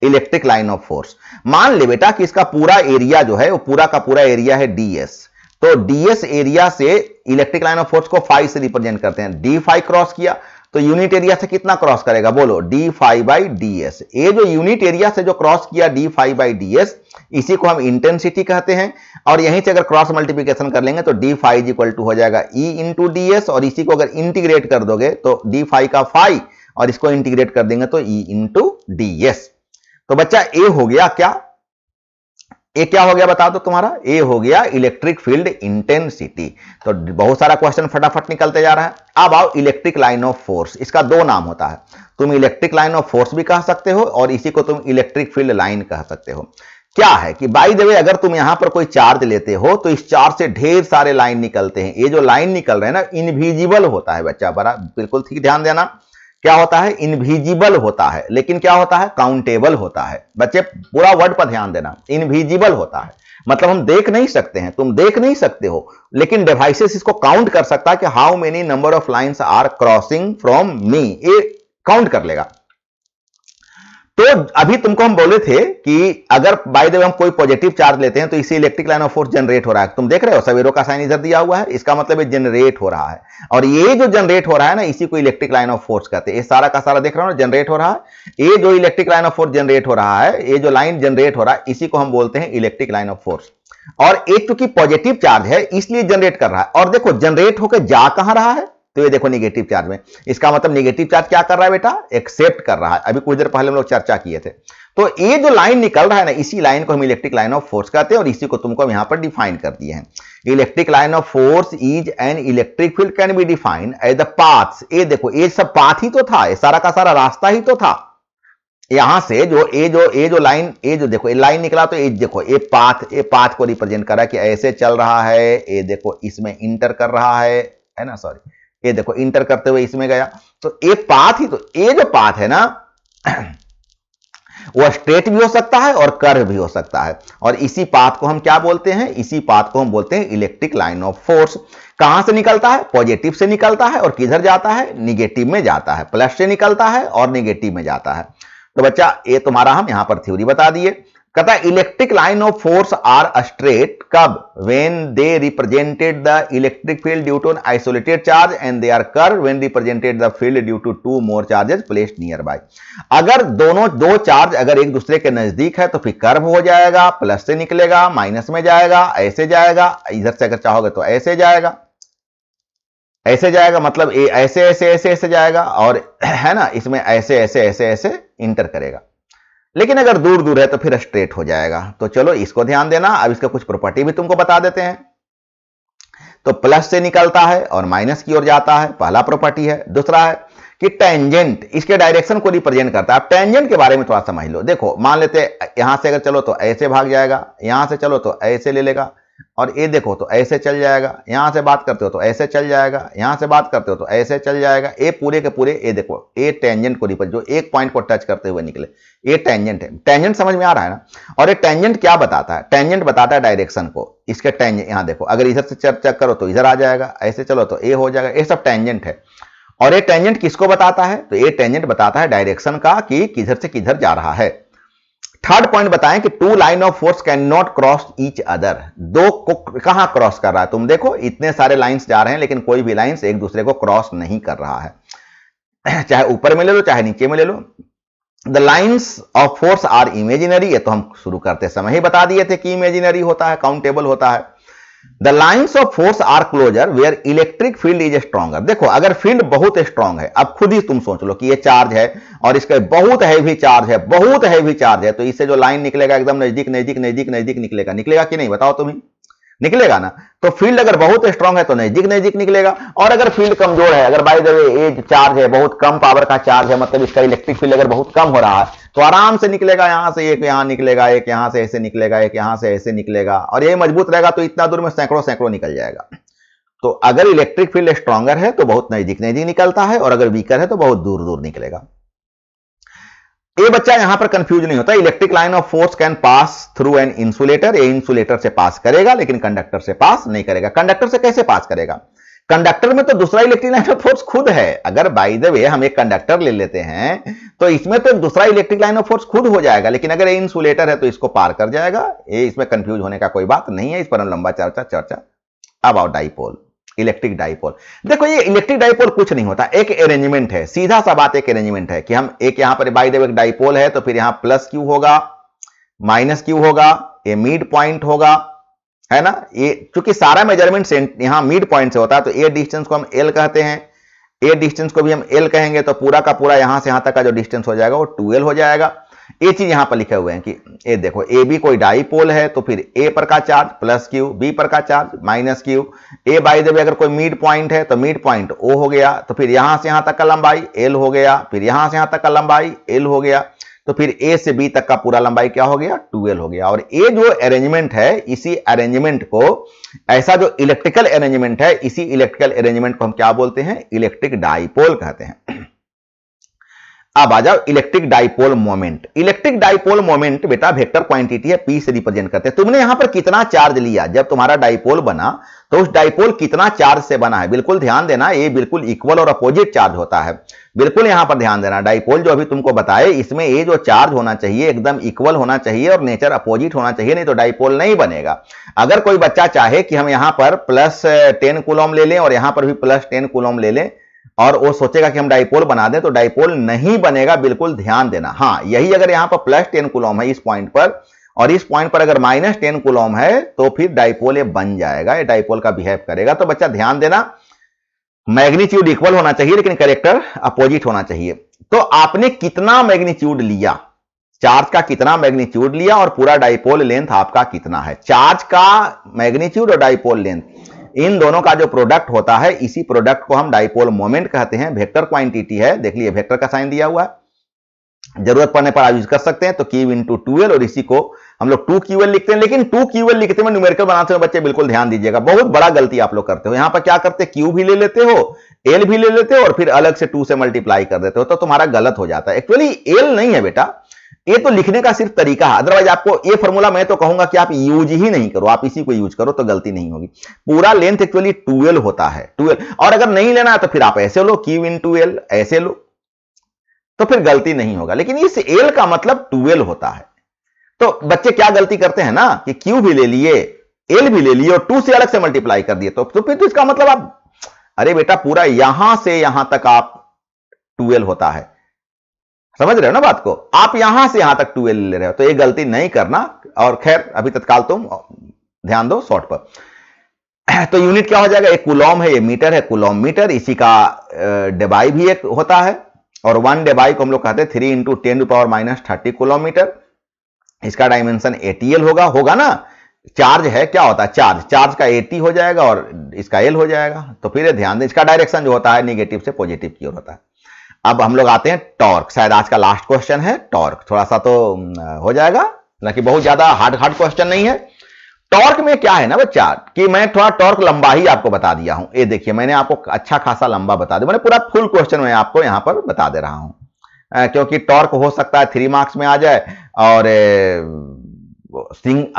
इलेक्ट्रिक लाइन ऑफ फोर्स। मान ले बेटा कि इसका पूरा एरिया जो है वो पूरा का पूरा एरिया है ds, तो ds एरिया से इलेक्ट्रिक लाइन ऑफ फोर्स को फाई से रिप्रेजेंट करते हैं। d फाई क्रॉस किया तो यूनिट एरिया से कितना क्रॉस करेगा, बोलो d फाई बाई ds। ये जो यूनिट एरिया से जो क्रॉस किया d फाई बाई ds, इसी को हम इंटेंसिटी कहते हैं। और यहीं से अगर क्रॉस मल्टीप्लिकेशन कर लेंगे तो d phi is equal to हो जाएगा e इंटू ds, और इसी को अगर इंटीग्रेट कर दोगे तो d फाई का फाई और इसको इंटीग्रेट कर देंगे तो e इंटू ds। तो बच्चा ए हो गया क्या, ए क्या हो गया बता दो तुम्हारा, ए हो गया इलेक्ट्रिक फील्ड इंटेंसिटी। तो बहुत सारा क्वेश्चन फटाफट निकलते जा रहा है। अब आओ इलेक्ट्रिक लाइन ऑफ फोर्स, इसका दो नाम होता है, तुम इलेक्ट्रिक लाइन ऑफ फोर्स भी कह सकते हो और इसी को तुम इलेक्ट्रिक फील्ड लाइन कह सकते हो। क्या है कि बाय द वे अगर तुम यहां पर कोई चार्ज लेते हो तो इस चार्ज से ढेर सारे लाइन निकलते हैं। ये जो लाइन निकल रहे हैं ना इनविजिबल होता है बच्चा, बड़ा बिल्कुल ठीक ध्यान देना। क्या होता है, इनविजिबल होता है, लेकिन क्या होता है, काउंटेबल होता है। बच्चे पूरा वर्ड पर ध्यान देना, इनविजिबल होता है मतलब हम देख नहीं सकते हैं, तुम देख नहीं सकते हो, लेकिन डिवाइसेस इसको काउंट कर सकता है कि how many number of lines are crossing from me, ये काउंट कर लेगा। तो अभी तुमको हम बोले थे कि अगर बाय द वे हम कोई पॉजिटिव चार्ज लेते हैं तो इसी electric line of force generate हो रहा है। तुम देख रहे हो सवेरों का साइन इधर दिया हुआ है, इसका मतलब ये जनरेट हो रहा है। और ये जो जनरेट हो रहा है ना इसी को इलेक्ट्रिक लाइन ऑफ फोर्स कहते हैं। ये सारा का सारा देख रहे हो ना जनरेट हो रहा है, ये जो electric line of force generate हो रहा है, ये जो लाइन जनरेट हो रहा है इसी को हम बोलते हैं इलेक्ट्रिक लाइन ऑफ फोर्स। और एक चूंकि पॉजिटिव चार्ज है इसलिए जनरेट कर रहा है। और देखो जनरेट होकर जा कहां रहा है, तो ये देखो निगेटिव चार्ज में। इसका मतलब निगेटिव चार्ज क्या कर रहा है बेटा, एक्सेप्ट कर रहा है। अभी कुछ देर पहले हम लोग चर्चा किए थे। तो ये जो लाइन निकल रहा है ना इसी लाइन को हम इलेक्ट्रिक लाइन ऑफ फोर्स कहते हैं और इसी को तुमको हम यहां पर डिफाइन कर दिए हैं। Electric line of force is an electric field can be defined as the paths. ये देखो ये सब पाथ ही तो था, ये सारा का सारा रास्ता ही तो था। यहां से जो लाइन, ये जो देखो ये लाइन निकला तो ये देखो ये पाथ को रिप्रेजेंट कर रहा है कि ऐसे चल रहा है। ये देखो इसमें इंटर कर रहा है ना, सॉरी ये देखो इंटर करते हुए इसमें गया। तो ये पाथ ही तो, ये जो पाथ है ना वो स्ट्रेट भी हो सकता है और कर्व भी हो सकता है। और इसी पाथ को हम क्या बोलते हैं, इसी पाथ को हम बोलते हैं इलेक्ट्रिक लाइन ऑफ फोर्स। कहां से निकलता है, पॉजिटिव से निकलता है और किधर जाता है, निगेटिव में जाता है। प्लस से निकलता है और निगेटिव में जाता है। तो बच्चा ये तुम्हारा हम यहां पर थ्योरी बता दिए। कहता है electric line of force are straight कब, when they represented the electric field due to an isolated charge and they are curve when represented the field due to two more charges placed nearby. अगर दोनों दो charge अगर एक दूसरे के नजदीक है तो फिर कर्व हो जाएगा, प्लस से निकलेगा, माइनस में जाएगा, ऐसे जाएगा, इधर से अगर चाहोगे तो ऐसे जाएगा, ऐसे जाएगा, मतलब ऐसे ऐसे ऐसे ऐसे जाएगा, और है ना, इसमें ऐसे ऐसे ऐसे ऐसे इंटर करेगा। लेकिन अगर दूर दूर है तो फिर स्ट्रेट हो जाएगा। तो चलो इसको ध्यान देना। अब इसका कुछ प्रॉपर्टी भी तुमको बता देते हैं। तो प्लस से निकलता है और माइनस की ओर जाता है, पहला प्रॉपर्टी है। दूसरा है कि टेंजेंट इसके डायरेक्शन को रिप्रेजेंट करता है। अब टेंजेंट के बारे में थोड़ा समझ लो। देखो मान लेते यहां से अगर चलो तो ऐसे भाग जाएगा, यहां से चलो तो ऐसे ले लेगा, और ये देखो तो ऐसे चल जाएगा, यहां से बात करते हो तो ऐसे चल जाएगा, यहां से बात करते हो तो ऐसे चल जाएगा। ये पूरे के पूरे ये देखो, ये टेंजेंट को रिप्रेजेंट, जो एक पॉइंट को टच करते हुए निकले, ये टेंजेंट है। टेंजेंट समझ में आ रहा है ना। और ये टेंजेंट क्या बताता है? टेंजेंट बताता है डायरेक्शन को। इसके टेंजेंट यहां देखो, अगर इधर से चेक करो तो इधर आ जाएगा, ऐसे चलो तो ये हो जाएगा। ये सब टेंजेंट है। और ये टेंजेंट किसको बताता है? तो ये टेंजेंट बताता है डायरेक्शन का, कि किधर से किधर जा रहा है। थर्ड पॉइंट बताएं कि two line of force can not cross each other. दो को कहां क्रॉस कर रहा है? तुम देखो इतने सारे लाइंस जा रहे हैं, लेकिन कोई भी लाइंस एक दूसरे को क्रॉस नहीं कर रहा है। चाहे ऊपर में ले लो चाहे नीचे में ले लो। The lines of force are imaginary, ये तो हम शुरू करते समय ही बता दिए थे कि इमेजिनरी होता है, काउंटेबल होता है। The lines of force are closer where electric field is stronger. देखो अगर फील्ड बहुत स्ट्रांग है, अब खुद ही तुम सोच लो कि ये चार्ज है और इसका बहुत हैवी चार्ज है, बहुत हैवी चार्ज है, तो इससे जो लाइन निकलेगा एकदम नजदीक नजदीक नजदीक नजदीक निकलेगा। निकलेगा कि नहीं बताओ तुम ही? निकलेगा ना। तो फील्ड अगर बहुत स्ट्रांग है तो नजदीक नजदीक निकलेगा, और अगर फील्ड कमजोर है, अगर बाय द वे ये चार्ज है, बहुत कम पावर का चार्ज है, मतलब इसका इलेक्ट्रिक फील्ड अगर बहुत कम हो रहा है, तो आराम से निकलेगा। यहां से एक यहां निकलेगा, एक यहां से ऐसे निकलेगा, एक यहां से ऐसे निकलेगा, और ये मजबूत रहेगा तो इतना दूर में सैकड़ों सैकड़ों निकल जाएगा। तो अगर इलेक्ट्रिक फील्ड स्ट्रांगर है तो बहुत नजदीक नजदीक निकलता है, और अगर वीकर है तो बहुत दूर दूर निकलेगा। ये बच्चा यहां पर कंफ्यूज नहीं होता। Electric line of force can pass through an insulator. ये इंसुलेटर से पास करेगा, लेकिन कंडक्टर से पास नहीं करेगा। कंडक्टर से कैसे पास करेगा? कंडक्टर में तो दूसरा इलेक्ट्रिक लाइन ऑफ फोर्स खुद है। अगर बाय द वे हम एक कंडक्टर ले लेते हैं तो इसमें तो दूसरा इलेक्ट्रिक लाइन ऑफ फोर्स खुद हो जाएगा, लेकिन अगर ये इंसुलेटर है तो इसको पार कर जाएगा। ये इसमें कंफ्यूज होने का कोई बात नहीं है। इस पर हम लंबा चर्चा अबाउट डाइपोल, इलेक्ट्रिक डाइपोल। देखो ये इलेक्ट्रिक डाइपोल कुछ नहीं होता, एक अरेंजमेंट है। सीधा सा बात एक अरेंजमेंट है कि हम एक यहां पर बाय द वे एक डाइपोल है, तो फिर यहां प्लस क्यू होगा, माइनस क्यू होगा, ये मिड पॉइंट होगा, है ना। ये चूंकि सारा मेजरमेंट यहां मिड पॉइंट से होता है, तो ए डिस्टेंस को हम एल कहते हैं, ए डिस्टेंस को भी हम एल कहेंगे। तो पूरा का पूरा यहां से यहां तक का जो डिस्टेंस हो जाएगा वो 2l हो जाएगा। ये चीज यहां पर लिखे हुए हैं कि ये देखो ए बी कोई डाइपोल है, तो फिर ए पर का चार्ज प्लस क्यू, बी पर का charge minus Q. A by the way अगर कोई मिड पॉइंट है तो मिड पॉइंट ओ हो गया, तो फिर यहां से यहां तक का लंबाई एल हो गया, फिर यहां से यहां तक का लंबाई एल हो गया, तो फिर ए से बी तक का पूरा लंबाई क्या हो गया? 2l हो गया। और ये जो अरेंजमेंट है, इसी अरेंजमेंट को, ऐसा जो इलेक्ट्रिकल अरेंजमेंट है, इसी इलेक्ट्रिकल अरेंजमेंट को हम क्या बोलते हैं? इलेक्ट्रिक डाइपोल कहते हैं। अब आ जाओ electric dipole moment. Electric dipole moment बेटा वेक्टर क्वांटिटी है, पी से रिप्रेजेंट करते हैं। तुमने यहां पर कितना चार्ज लिया, जब तुम्हारा डाइपोल बना तो उस डाइपोल कितना चार्ज से बना है। बिल्कुल ध्यान देना, ये बिल्कुल इक्वल और अपोजिट चार्ज होता है। बिल्कुल यहां पर ध्यान देना। डाइपोल जो अभी तुमको बताए, इसमें ये जो चार्ज होना चाहिए एकदम इक्वल होना चाहिए और नेचर अपोजिट होना चाहिए, नहीं तो डाइपोल नहीं बनेगा। अगर कोई बच्चा चाहे कि हम यहां पर प्लस 10 कूलम ले लें और यहां पर भी प्लस 10 कूलम ले लें, और वो सोचेगा कि हम डाइपोल बना दें, तो डाइपोल नहीं बनेगा। बिल्कुल ध्यान देना। हाँ, यही अगर यहां पर प्लस 10 कूलम है इस पॉइंट पर, और इस पॉइंट पर अगर माइनस 10 कूलम है, तो फिर डाइपोल ये बन जाएगा, ये डाइपोल का बिहेव करेगा। तो बच्चा ध्यान देना, मैग्नीट्यूड इक्वल होना चाहिए लेकिन कैरेक्टर अपोजिट होना चाहिए। तो आपने कितना मैग्नीट्यूड लिया, चार्ज का कितना मैग्नीट्यूड लिया, और पूरा डाइपोल लेंथ आपका कितना है। चार्ज का मैग्नीट्यूड और डाइपोल लेंथ, इन दोनों का जो प्रोडक्ट होता है, इसी प्रोडक्ट को हम डाइपोल मोमेंट कहते हैं। वेक्टर क्वांटिटी है, देख लिए वेक्टर का साइन दिया हुआ है, जरूरत पड़ने पर आप यूज कर सकते हैं। तो Q इंटू 2l, और इसी को हम लोग 2QL लिखते हैं। लेकिन 2QL लिखते में न्यूमेरिकल बनाते हैं बच्चे, बिल्कुल ध्यान दीजिएगा, बहुत बड़ा गलती आप लोग करते हो। यहां पर क्या करते हैं, Q भी ले लेते हो, L भी ले लेते हो, और फिर अलग से 2 से मल्टीप्लाई कर देते हो, तो तुम्हारा गलत हो जाता है। एक्चुअली L नहीं है बेटा, ये तो लिखने का सिर्फ तरीका है। अदरवाइज आपको ये फॉर्मूला मैं तो कहूंगा कि आप यूज ही नहीं करो, आप इसी को यूज करो तो गलती नहीं होगी। पूरा लेंथ एक्चुअली 2l होता है, 2l। और अगर नहीं लेना है तो फिर आप ऐसे लो, Q इंटू L ऐसे लो, तो फिर गलती नहीं होगा। लेकिन इस L का मतलब 2l होता है। तो बच्चे क्या गलती करते हैं ना कि Q भी ले लिए, L भी ले लिए और 2 से अलग से मल्टीप्लाई कर दिए, तो फिर तो इसका मतलब आप, अरे बेटा पूरा यहां से यहां तक आप 2L होता है, समझ रहे हो ना बात को, आप यहां से यहां तक 2L ले रहे हो, तो ये गलती नहीं करना। और खैर अभी तत्काल तुम ध्यान दो शॉर्ट पर। तो यूनिट क्या हो जाएगा, एक कूलॉम है, ये मीटर है, कूलॉम मीटर, इसी का डेबाई भी एक होता है, और 1 डेबाई को हम लोग कहते हैं 3 इंटू 10⁻⁻30 कूलॉम मीटर। इसका डायमेंशन ATL होगा ना, चार्ज है, क्या होता है चार्ज का AT हो जाएगा और इसका L हो जाएगा। तो फिर ध्यान दें, इसका डायरेक्शन जो होता है निगेटिव से पॉजिटिव की ओर होता है। अब हम लोग आते हैं टॉर्क, शायद आज का लास्ट क्वेश्चन है टॉर्क, थोड़ा सा तो हो जाएगा, हालांकि बहुत ज्यादा हार्ड क्वेश्चन नहीं है। टॉर्क में क्या है ना बच्चा, कि मैं थोड़ा टॉर्क लंबा ही आपको बता दिया हूं, ये देखिए मैंने आपको अच्छा खासा लंबा बता दिया, मैंने पूरा फुल क्वेश्चन मैं आपको यहां पर बता दे रहा हूं, क्योंकि टॉर्क हो सकता है 3 मार्क्स में आ जाए और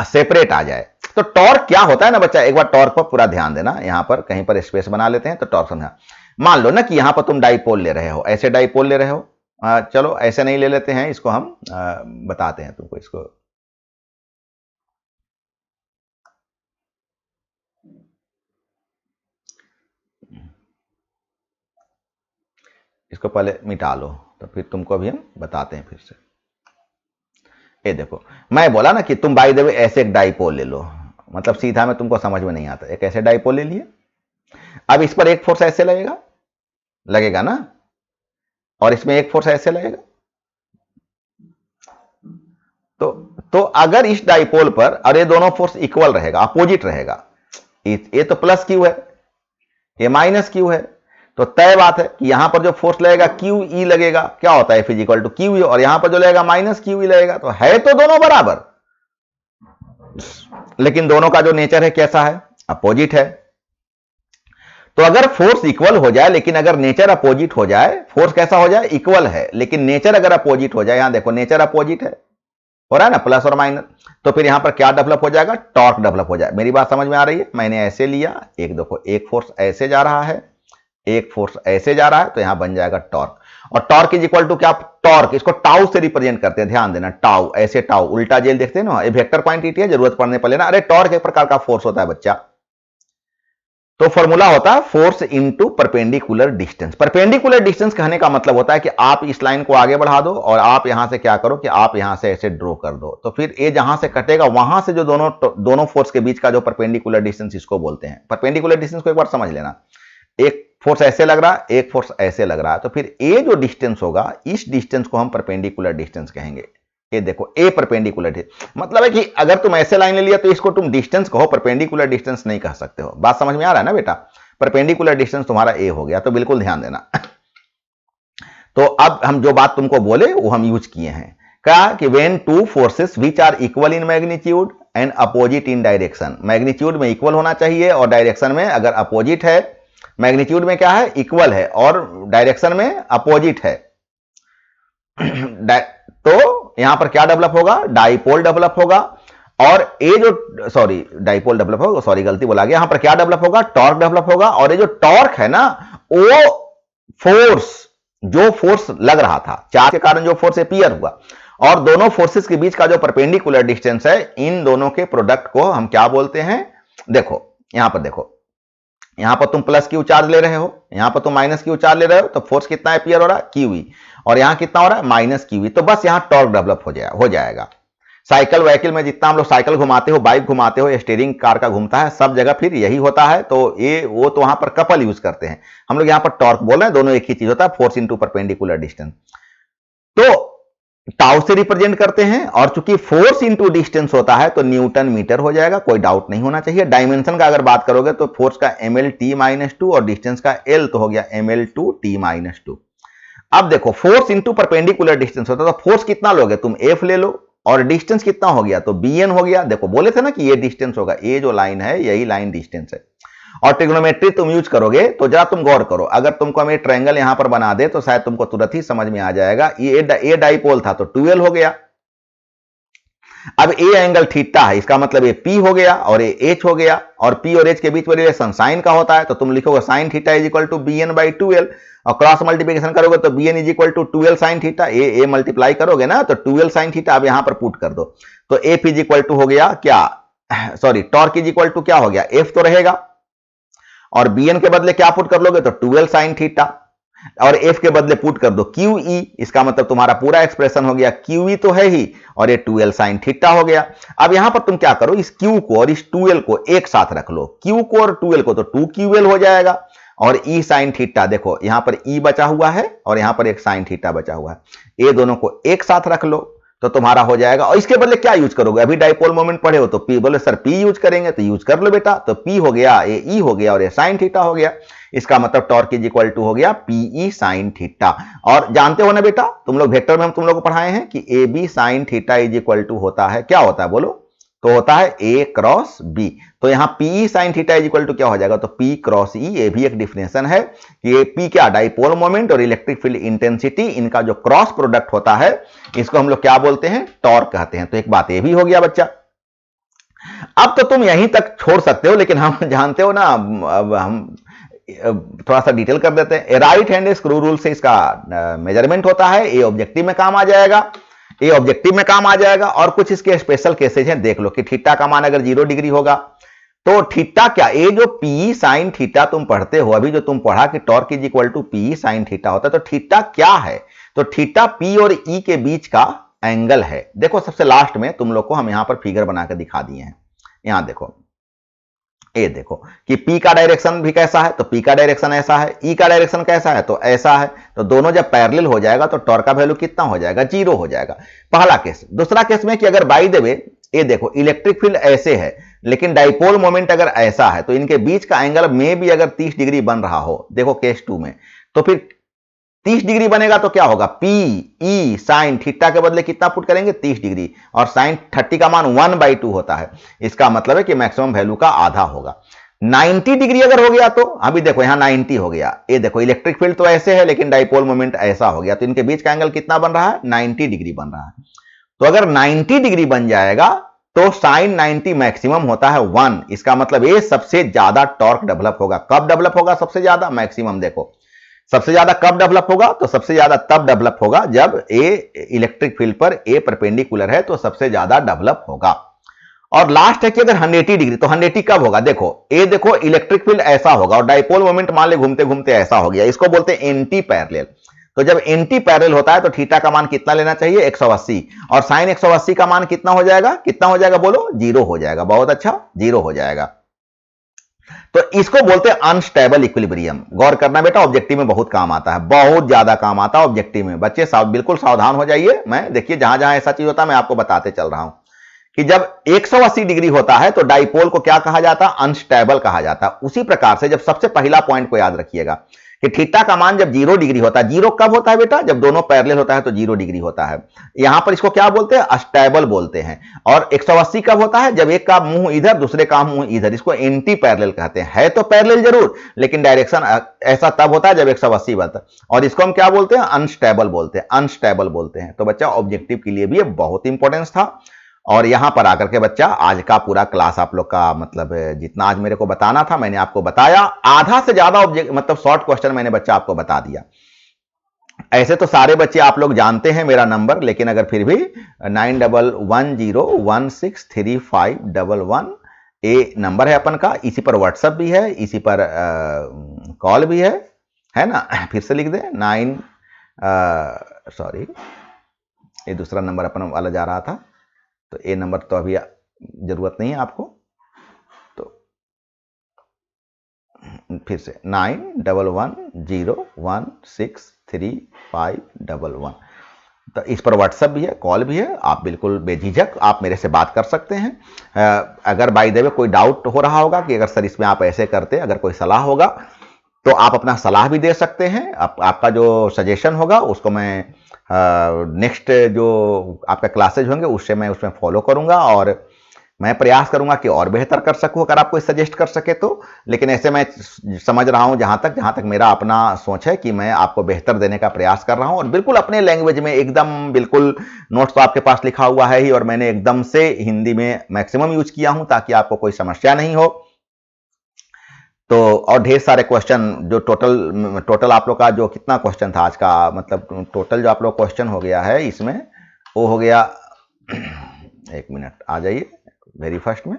सेपरेट आ जाए। तो टॉर्क क्या होता है ना बच्चा, एक बार टॉर्क पर पूरा ध्यान देना, यहां पर कहीं पर स्पेस बना लेते हैं तो टॉर्क समझा। मान लो ना कि यहां पर तुम डाइपोल ले रहे हो, ऐसे डाइपोल ले रहे हो, चलो ऐसे नहीं ले लेते हैं, इसको हम बताते हैं तुमको, इसको पहले मिटा लो, तो फिर तुमको अभी हम बताते हैं फिर से। ये देखो, मैं बोला ना कि तुम बाय द वे ऐसे एक डाइपोल ले लो, मतलब सीधा में तुमको समझ में नहीं आता, एक ऐसे डाइपोल ले लिए, अब इस पर एक फोर्स ऐसे लगेगा ना, और इसमें एक फोर्स ऐसे लगेगा, तो अगर इस डाइपोल पर, और ये दोनों फोर्स इक्वल रहेगा, अपोजिट रहेगा, ये तो प्लस क्यू है, ये माइनस क्यू है, तो तय बात है कि यहां पर जो फोर्स लगेगा क्यू ई लगेगा, क्या होता है फिजिकल टू क्यू ई, और यहां पर जो लगेगा माइनस क्यू ई लगेगा, तो है तो दोनों बराबर, लेकिन दोनों का जो नेचर है कैसा है, अपोजिट है। तो अगर फोर्स इक्वल हो जाए लेकिन अगर नेचर अपोजिट हो जाए, फोर्स कैसा हो जाए, इक्वल है लेकिन नेचर अगर अपोजिट हो जाए, यहां देखो नेचर अपोजिट है, हो रहा है ना प्लस और माइनस, तो फिर यहां पर क्या डेवलप हो जाएगा, टॉर्क डेवलप हो जाए। मेरी बात समझ में आ रही है, मैंने ऐसे लिया, एक देखो एक फोर्स ऐसे जा रहा है, एक फोर्स ऐसे जा रहा है, तो यहां बन जाएगा टॉर्क, और टॉर्क इज इक्वल टू क्या, टॉर्क इसको टाउ से रिप्रेजेंट करते हैं, ध्यान देना, टाउ ऐसे, टाउ उल्टा जेल देखते हैं ना, ये वेक्टर क्वांटिटी है, जरूरत पड़ने पर लेना। अरे टॉर्क एक प्रकार का फोर्स होता है बच्चा, तो फॉर्मूला होता है force into perpendicular distance. Perpendicular distance कहने का मतलब होता है कि आप इस लाइन को आगे बढ़ा दो और आप यहां से क्या करो कि आप यहां से ऐसे ड्रॉ कर दो, तो फिर ये जहां से कटेगा वहां से जो दोनों फोर्स के बीच का जो परपेंडिकुलर डिस्टेंस, इसको बोलते हैं परपेंडिकुलर डिस्टेंस। को एक बार समझ लेना, एक फोर्स ऐसे लग रहा है, एक फोर्स ऐसे लग रहा है, तो फिर ये जो डिस्टेंस होगा, इस डिस्टेंस को हम परपेंडिकुलर डिस्टेंस कहेंगे। ये देखो ए परपेंडिकुलर, मतलब है कि अगर तुम ऐसे लाइन ले लिया तो इसको तुम डिस्टेंस कहो, परपेंडिकुलर डिस्टेंस नहीं कह सकते हो। बात समझ में आ रहा है ना बेटा, परपेंडिकुलर डिस्टेंस तुम्हारा ए हो गया, तो बिल्कुल ध्यान देना। तो अब हम जो बात तुमको बोले वो हम यूज किए हैं, क्या कि when two forces which are equal in magnitude and opposite in direction, magnitude में इक्वल होना चाहिए और डायरेक्शन में अगर अपोजिट है, मैग्नीट्यूड में क्या है, इक्वल है, और डायरेक्शन में अपोजिट है, तो यहां पर क्या डेवलप होगा, डाइपोल डेवलप होगा, और ये जो सॉरी डाइपोल डेवलप होगा, सॉरी गलती बोला गया, यहां पर क्या डेवलप होगा, टॉर्क डेवलप होगा, और ये जो टॉर्क है ना, वो फोर्स, जो फोर्स लग रहा था चार्ज के कारण जो फोर्स अपीयर हुआ, और दोनों फोर्सेस के बीच का जो परपेंडिकुलर डिस्टेंस है, इन दोनों के प्रोडक्ट को हम क्या बोलते हैं, देखो यहां पर देखो, यहां पर तुम प्लस क्यू चार्ज ले रहे हो, यहां पर तुम माइनस क्यू चार्ज ले रहे हो, तो फोर्स कितना अपीयर हो रहा है, क्यू ई, और यहां कितना हो रहा है, माइनस क्यू ई, तो बस यहां टॉर्क डेवलप हो जाएगा। साइकिल वाइकिल में जितना हम लोग साइकिल घुमाते हो, बाइक घुमाते हो, स्टीयरिंग कार का घूमता है, सब जगह फिर यही होता है, तो ये वो तो वहां पर कपल यूज करते हैं, हम लोग यहां पर टॉर्क बोल रहे हैं, दोनों एक ही चीज होता है, फोर्स इंटू परपेंडिकुलर डिस्टेंस, तो टाउ से रिप्रेजेंट करते हैं, और चूंकि फोर्स इंटू डिस्टेंस होता है तो न्यूटन मीटर हो जाएगा, कोई डाउट नहीं होना चाहिए। डायमेंशन का अगर बात करोगे तो फोर्स का ml_t-2 और डिस्टेंस का l तो हो गया ml/t-2। अब देखो फोर्स इंटू परपेंडिकुलर डिस्टेंस होता है, तो फोर्स कितना लोगे तुम, f ले लो, और डिस्टेंस कितना हो गया, तो bn हो गया। देखो बोले थे ना कि ये डिस्टेंस होगा, ये जो लाइन है यही लाइन डिस्टेंस है, और ट्रिग्नोमेट्री तुम यूज करोगे तो जरा तुम गौर करो, अगर तुमको हम ये ट्रायंगल यहां पर बना दे तो शायद तुमको तुरंत ही समझ में आ जाएगा, ये डाइपोल था तो 2l हो गया, अब ए एंगल थीटा है, इसका मतलब ये पी हो गया और ये एच हो गया, और पी और एच के बीच में रिलेशन साइन का होता है, तो तुम लिखोगे sine theta is equal to B N by 2l, और क्रॉस मल्टीप्लिकेशन करोगे तो B N is equal to 2l sine theta, a multiply करोगे ना तो 2l साइन थीटा, अब यहां पर पुट कर दो, तो एफ इज इक्वल टू हो गया क्या, sorry torque is equal to क्या हो गया, एफ तो रहेगा, और बी एन के बदले क्या पुट कर लोगे तो 2l साइन थीटा, और एफ के बदले पुट कर दो क्यू ई, इसका मतलब तुम्हारा पूरा एक्सप्रेशन हो गया, क्यू ई तो है ही, और ये 2l साइन थीटा हो गया। अब यहां पर तुम क्या करो, इस क्यू को और इस 2l को एक साथ रख लो, क्यू को और 2l को तो 2ql हो जाएगा, और ई साइन थीटा देखो यहां पर ई बचा हुआ है और यहां पर एक साइन थीटा बचा हुआ है, ये दोनों को एक साथ रख लो तो तुम्हारा हो जाएगा। और इसके बदले क्या यूज करोगे, अभी डाइपोल मोमेंट पढ़े हो तो पी, बोले सर पी यूज करेंगे, तो यूज कर लो बेटा, तो पी हो गया, ये ई हो गया और ये साइन थीटा हो गया, इसका मतलब टॉर्क इज इक्वल टू हो गया पीई साइन थीटा। और जानते हो ना बेटा, तुम लोग वेक्टर में हम तुम लोग को पढ़ाए हैं कि A B sine theta is equal to होता है, क्या होता है बोलो, तो होता है ए क्रॉस बी, तो यहां PE sine theta is equal to क्या हो जाएगा, तो पी क्रॉस ई, ये भी एक डिफिनेशन है कि ये पी क्या, डाइपोल मोमेंट और इलेक्ट्रिक फील्ड इंटेंसिटी, इनका जो क्रॉस प्रोडक्ट होता है इसको हम लोग क्या बोलते हैं, टॉर्क कहते हैं। तो एक बात ये भी हो गया बच्चा। अब तो तुम यहीं तक छोड़ सकते हो, लेकिन हम जानते हो ना, अब हम थोड़ा सा डिटेल कर देते हैं। राइट हैंड स्क्रू रूल से इसका मेजरमेंट होता है, ये ऑब्जेक्टिव में काम आ जाएगा, ये ऑब्जेक्टिव में काम आ जाएगा। और कुछ इसके स्पेशल केसेज हैं, देख लो कि थीटा का मान अगर 0 डिग्री होगा तो थीटा क्या, ये जो पी साइन थीटा तुम पढ़ते हो, अभी जो तुम पढ़ा कि torque is equal to P sine theta होता है, तो थीटा क्या है, तो थीटा पी और ई के बीच का एंगल है। देखो सबसे लास्ट में तुम लोग को हम यहां पर फिगर बनाकर दिखा दिए हैं, यहां देखो, ये देखो कि P का डायरेक्शन भी कैसा है, तो P का डायरेक्शन ऐसा है, E का डायरेक्शन कैसा है, तो ऐसा है, तो दोनों जब पैरेलल हो जाएगा तो टॉर्क का वैल्यू कितना हो जाएगा, 0 हो जाएगा, पहला केस। दूसरा केस में कि अगर बाई द वे ये देखो इलेक्ट्रिक फील्ड ऐसे है लेकिन डाइपोल मोमेंट अगर ऐसा है, तो इनके बीच का एंगल में भी अगर 30 डिग्री बन रहा हो, देखो केस 2 में, तो फिर 30 डिग्री बनेगा तो क्या होगा, पी ई साइन थीटा के बदले कितना पुट करेंगे, 30 डिग्री, और साइन 30 का मान 1/2 होता है, इसका मतलब है कि मैक्सिमम वैल्यू का आधा होगा। 90 डिग्री अगर हो गया तो अभी देखो यहां 90 हो गया, ये देखो इलेक्ट्रिक फील्ड तो ऐसे है लेकिन डाइपोल मोमेंट ऐसा हो गया, तो इनके बीच का एंगल कितना बन रहा है, 90 डिग्री बन रहा है। तो अगर 90 डिग्री बन जाएगा तो साइन 90 मैक्सिमम होता है 1, इसका मतलब ये सबसे ज्यादा टॉर्क डेवलप होगा। कब डेवलप होगा सबसे ज्यादा, मैक्सिमम देखो सबसे ज्यादा कब डेवलप होगा, तो सबसे ज्यादा तब डेवलप होगा जब ए इलेक्ट्रिक फील्ड पर ए परपेंडिकुलर है, तो सबसे ज्यादा डेवलप होगा। और लास्ट है कि अगर 180 डिग्री, तो 180 कब होगा, देखो ए देखो इलेक्ट्रिक फील्ड ऐसा होगा और डाइपोल मोमेंट मान ले घूमते घूमते ऐसा हो गया, इसको बोलते हैं एंटी पैरेलल। तो जब एंटी पैरेलल होता है तो थीटा का मान कितना लेना चाहिए, 180, और साइन 180 का मान कितना हो जाएगा, कितना हो जाएगा बोलो, 0 हो जाएगा। बहुत अच्छा, 0 हो जाएगा। तो इसको बोलते हैं अनस्टेबल इक्विलिब्रियम। गौर करना बेटा, ऑब्जेक्टिव में बहुत काम आता है, बहुत ज्यादा काम आता है ऑब्जेक्टिव में। बच्चे बिल्कुल सावधान हो जाइए। मैं देखिए जहां जहां ऐसा चीज होता है मैं आपको बताते चल रहा हूं कि जब 180 डिग्री होता है तो डाइपोल को क्या कहा जाता है, अनस्टेबल कहा जाता है। उसी प्रकार से जब सबसे पहला पॉइंट को याद रखिएगा कि थीटा का मान जब 0 डिग्री होता है, 0 कब होता है बेटा, जब दोनों पैरेलल होता है तो 0 डिग्री होता है। यहां पर इसको क्या बोलते हैं, अस्टेबल बोलते हैं। और 180 कब होता है, जब एक का मुंह इधर दूसरे का मुंह इधर, इसको एंटी पैरेलल कहते हैं। है तो पैरेलल जरूर लेकिन डायरेक्शन ऐसा तब होता है जब 180 बनता है, और इसको हम क्या बोलते हैं, अनस्टेबल बोलते हैं, अनस्टेबल बोलते हैं। तो बच्चा ऑब्जेक्टिव के लिए भी ये बहुत इंपॉर्टेंस था। और यहां पर आकर के बच्चा आज का पूरा क्लास आप लोग का मतलब जितना आज मेरे को बताना था मैंने आपको बताया। आधा से ज्यादा ऑब्जेक्ट मतलब शॉर्ट क्वेश्चन मैंने बच्चा आपको बता दिया। ऐसे तो सारे बच्चे आप लोग जानते हैं मेरा नंबर, लेकिन अगर फिर भी 9110163511 ये नंबर है अपन का। इसी पर व्हाट्सएप भी है, इसी पर कॉल भी है ना। फिर से लिख दे 9 सॉरी ये दूसरा नंबर अपन वाला जा रहा था, तो ये नंबर तो अभी जरूरत नहीं है आपको। तो फिर से 9110163511, तो इस पर व्हाट्सएप भी है, कॉल भी है। आप बिल्कुल बेझिझक आप मेरे से बात कर सकते हैं। अगर बाय द वे कोई डाउट हो रहा होगा कि अगर सर इसमें आप ऐसे करते, अगर कोई सलाह होगा तो आप अपना सलाह भी दे सकते हैं। आपका जो सजेशन होगा उसको मैं नेक्स्ट जो आपका क्लासेज होंगे उससे मैं उसमें फॉलो करूंगा। और मैं प्रयास करूंगा कि और बेहतर कर सकूं, अगर आप कोई सजेस्ट कर सके तो। लेकिन ऐसे मैं समझ रहा हूं जहां तक मेरा अपना सोच है कि मैं आपको बेहतर देने का प्रयास कर रहा हूं, और बिल्कुल अपने लैंग्वेज में एकदम बिल्कुल। नोट्स तो आपके पास लिखा हुआ है ही, और मैंने एकदम से हिंदी में मैक्सिमम यूज किया हूं ताकि आपको कोई समस्या नहीं हो। तो और ढेर सारे क्वेश्चन जो टोटल आप लोग का जो कितना क्वेश्चन था आज का, मतलब टोटल जो आप लोग क्वेश्चन हो गया है इसमें, वो हो गया एक मिनट आ जाइए वेरी फर्स्ट में,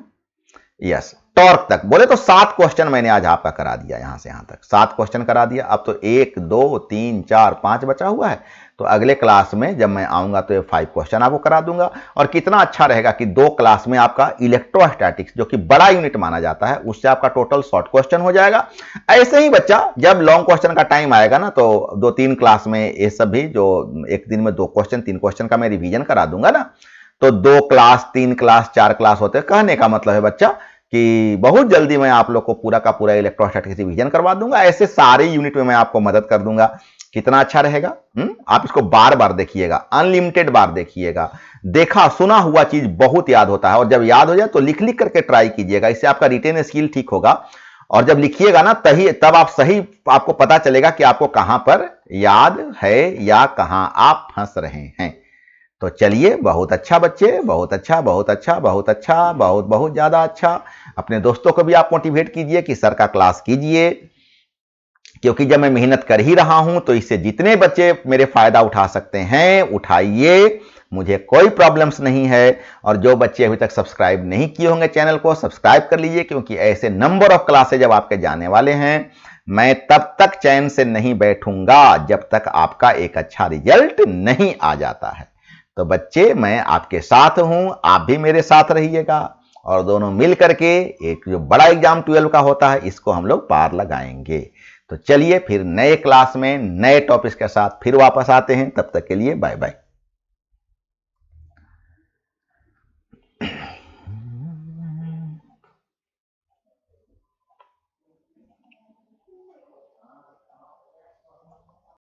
यस, टॉर्क तक बोले तो 7 क्वेश्चन मैंने आज आपका करा दिया, यहां से यहां तक 7 क्वेश्चन करा दिया। अब तो 1 2 3 4 5 बचा हुआ है। तो अगले क्लास में जब मैं आऊंगा तो ये 5 क्वेश्चन आपको करा दूंगा। और कितना अच्छा रहेगा कि 2 क्लास में आपका इलेक्ट्रोस्टैटिक्स जो कि बड़ा यूनिट माना जाता है, उससे आपका टोटल शॉर्ट क्वेश्चन हो जाएगा। ऐसे ही बच्चा जब लॉन्ग क्वेश्चन का टाइम आएगा ना, तो 2-3 क्लास में ये सब भी जो एक दिन में 2 क्वेश्चन 3 क्वेश्चन का मैं रिवीजन करा दूंगा ना, तो 2 क्लास 3 क्लास 4 क्लास होते हैं। कहने का मतलब है बच्चा कि बहुत जल्दी मैं आप लोग को पूरा का पूरा इलेक्ट्रोस्टैटिक्स रिवीजन करवा दूंगा। ऐसे सारे यूनिट में मैं आपको मदद कर दूंगा। कितना अच्छा रहेगा। आप इसको बार बार देखिएगा, अनलिमिटेड बार देखिएगा। देखा सुना हुआ चीज बहुत याद होता है, और जब याद हो जाए तो लिख लिख करके ट्राई कीजिएगा। इससे आपका रिटेन स्किल ठीक होगा, और जब लिखिएगा ना तब आप सही, आपको पता चलेगा कि आपको कहां पर याद है या कहां आप फंस रहे हैं। तो चलिए, बहुत अच्छा बच्चे, बहुत अच्छा बहुत अच्छा बहुत अच्छा, बहुत बहुत ज्यादा अच्छा। अपने दोस्तों को भी आप मोटिवेट कीजिए कि सर का क्लास कीजिए, क्योंकि जब मैं मेहनत कर ही रहा हूं तो इससे जितने बच्चे मेरे फायदा उठा सकते हैं उठाइए, मुझे कोई प्रॉब्लम्स नहीं है। और जो बच्चे अभी तक सब्सक्राइब नहीं किए होंगे चैनल को, सब्सक्राइब कर लीजिए, क्योंकि ऐसे नंबर ऑफ क्लासेज जब आपके जाने वाले हैं, मैं तब तक चैन से नहीं बैठूंगा जब तक आपका एक अच्छा रिजल्ट नहीं आ जाता है। तो बच्चे, मैं आपके साथ हूं, आप भी मेरे साथ रहिएगा, और दोनों मिल करके एक जो बड़ा एग्जाम 12 का होता है, इसको हम लोग पार लगाएंगे। तो चलिए फिर नए क्लास में नए टॉपिक्स के साथ फिर वापस आते हैं। तब तक के लिए बाय बाय।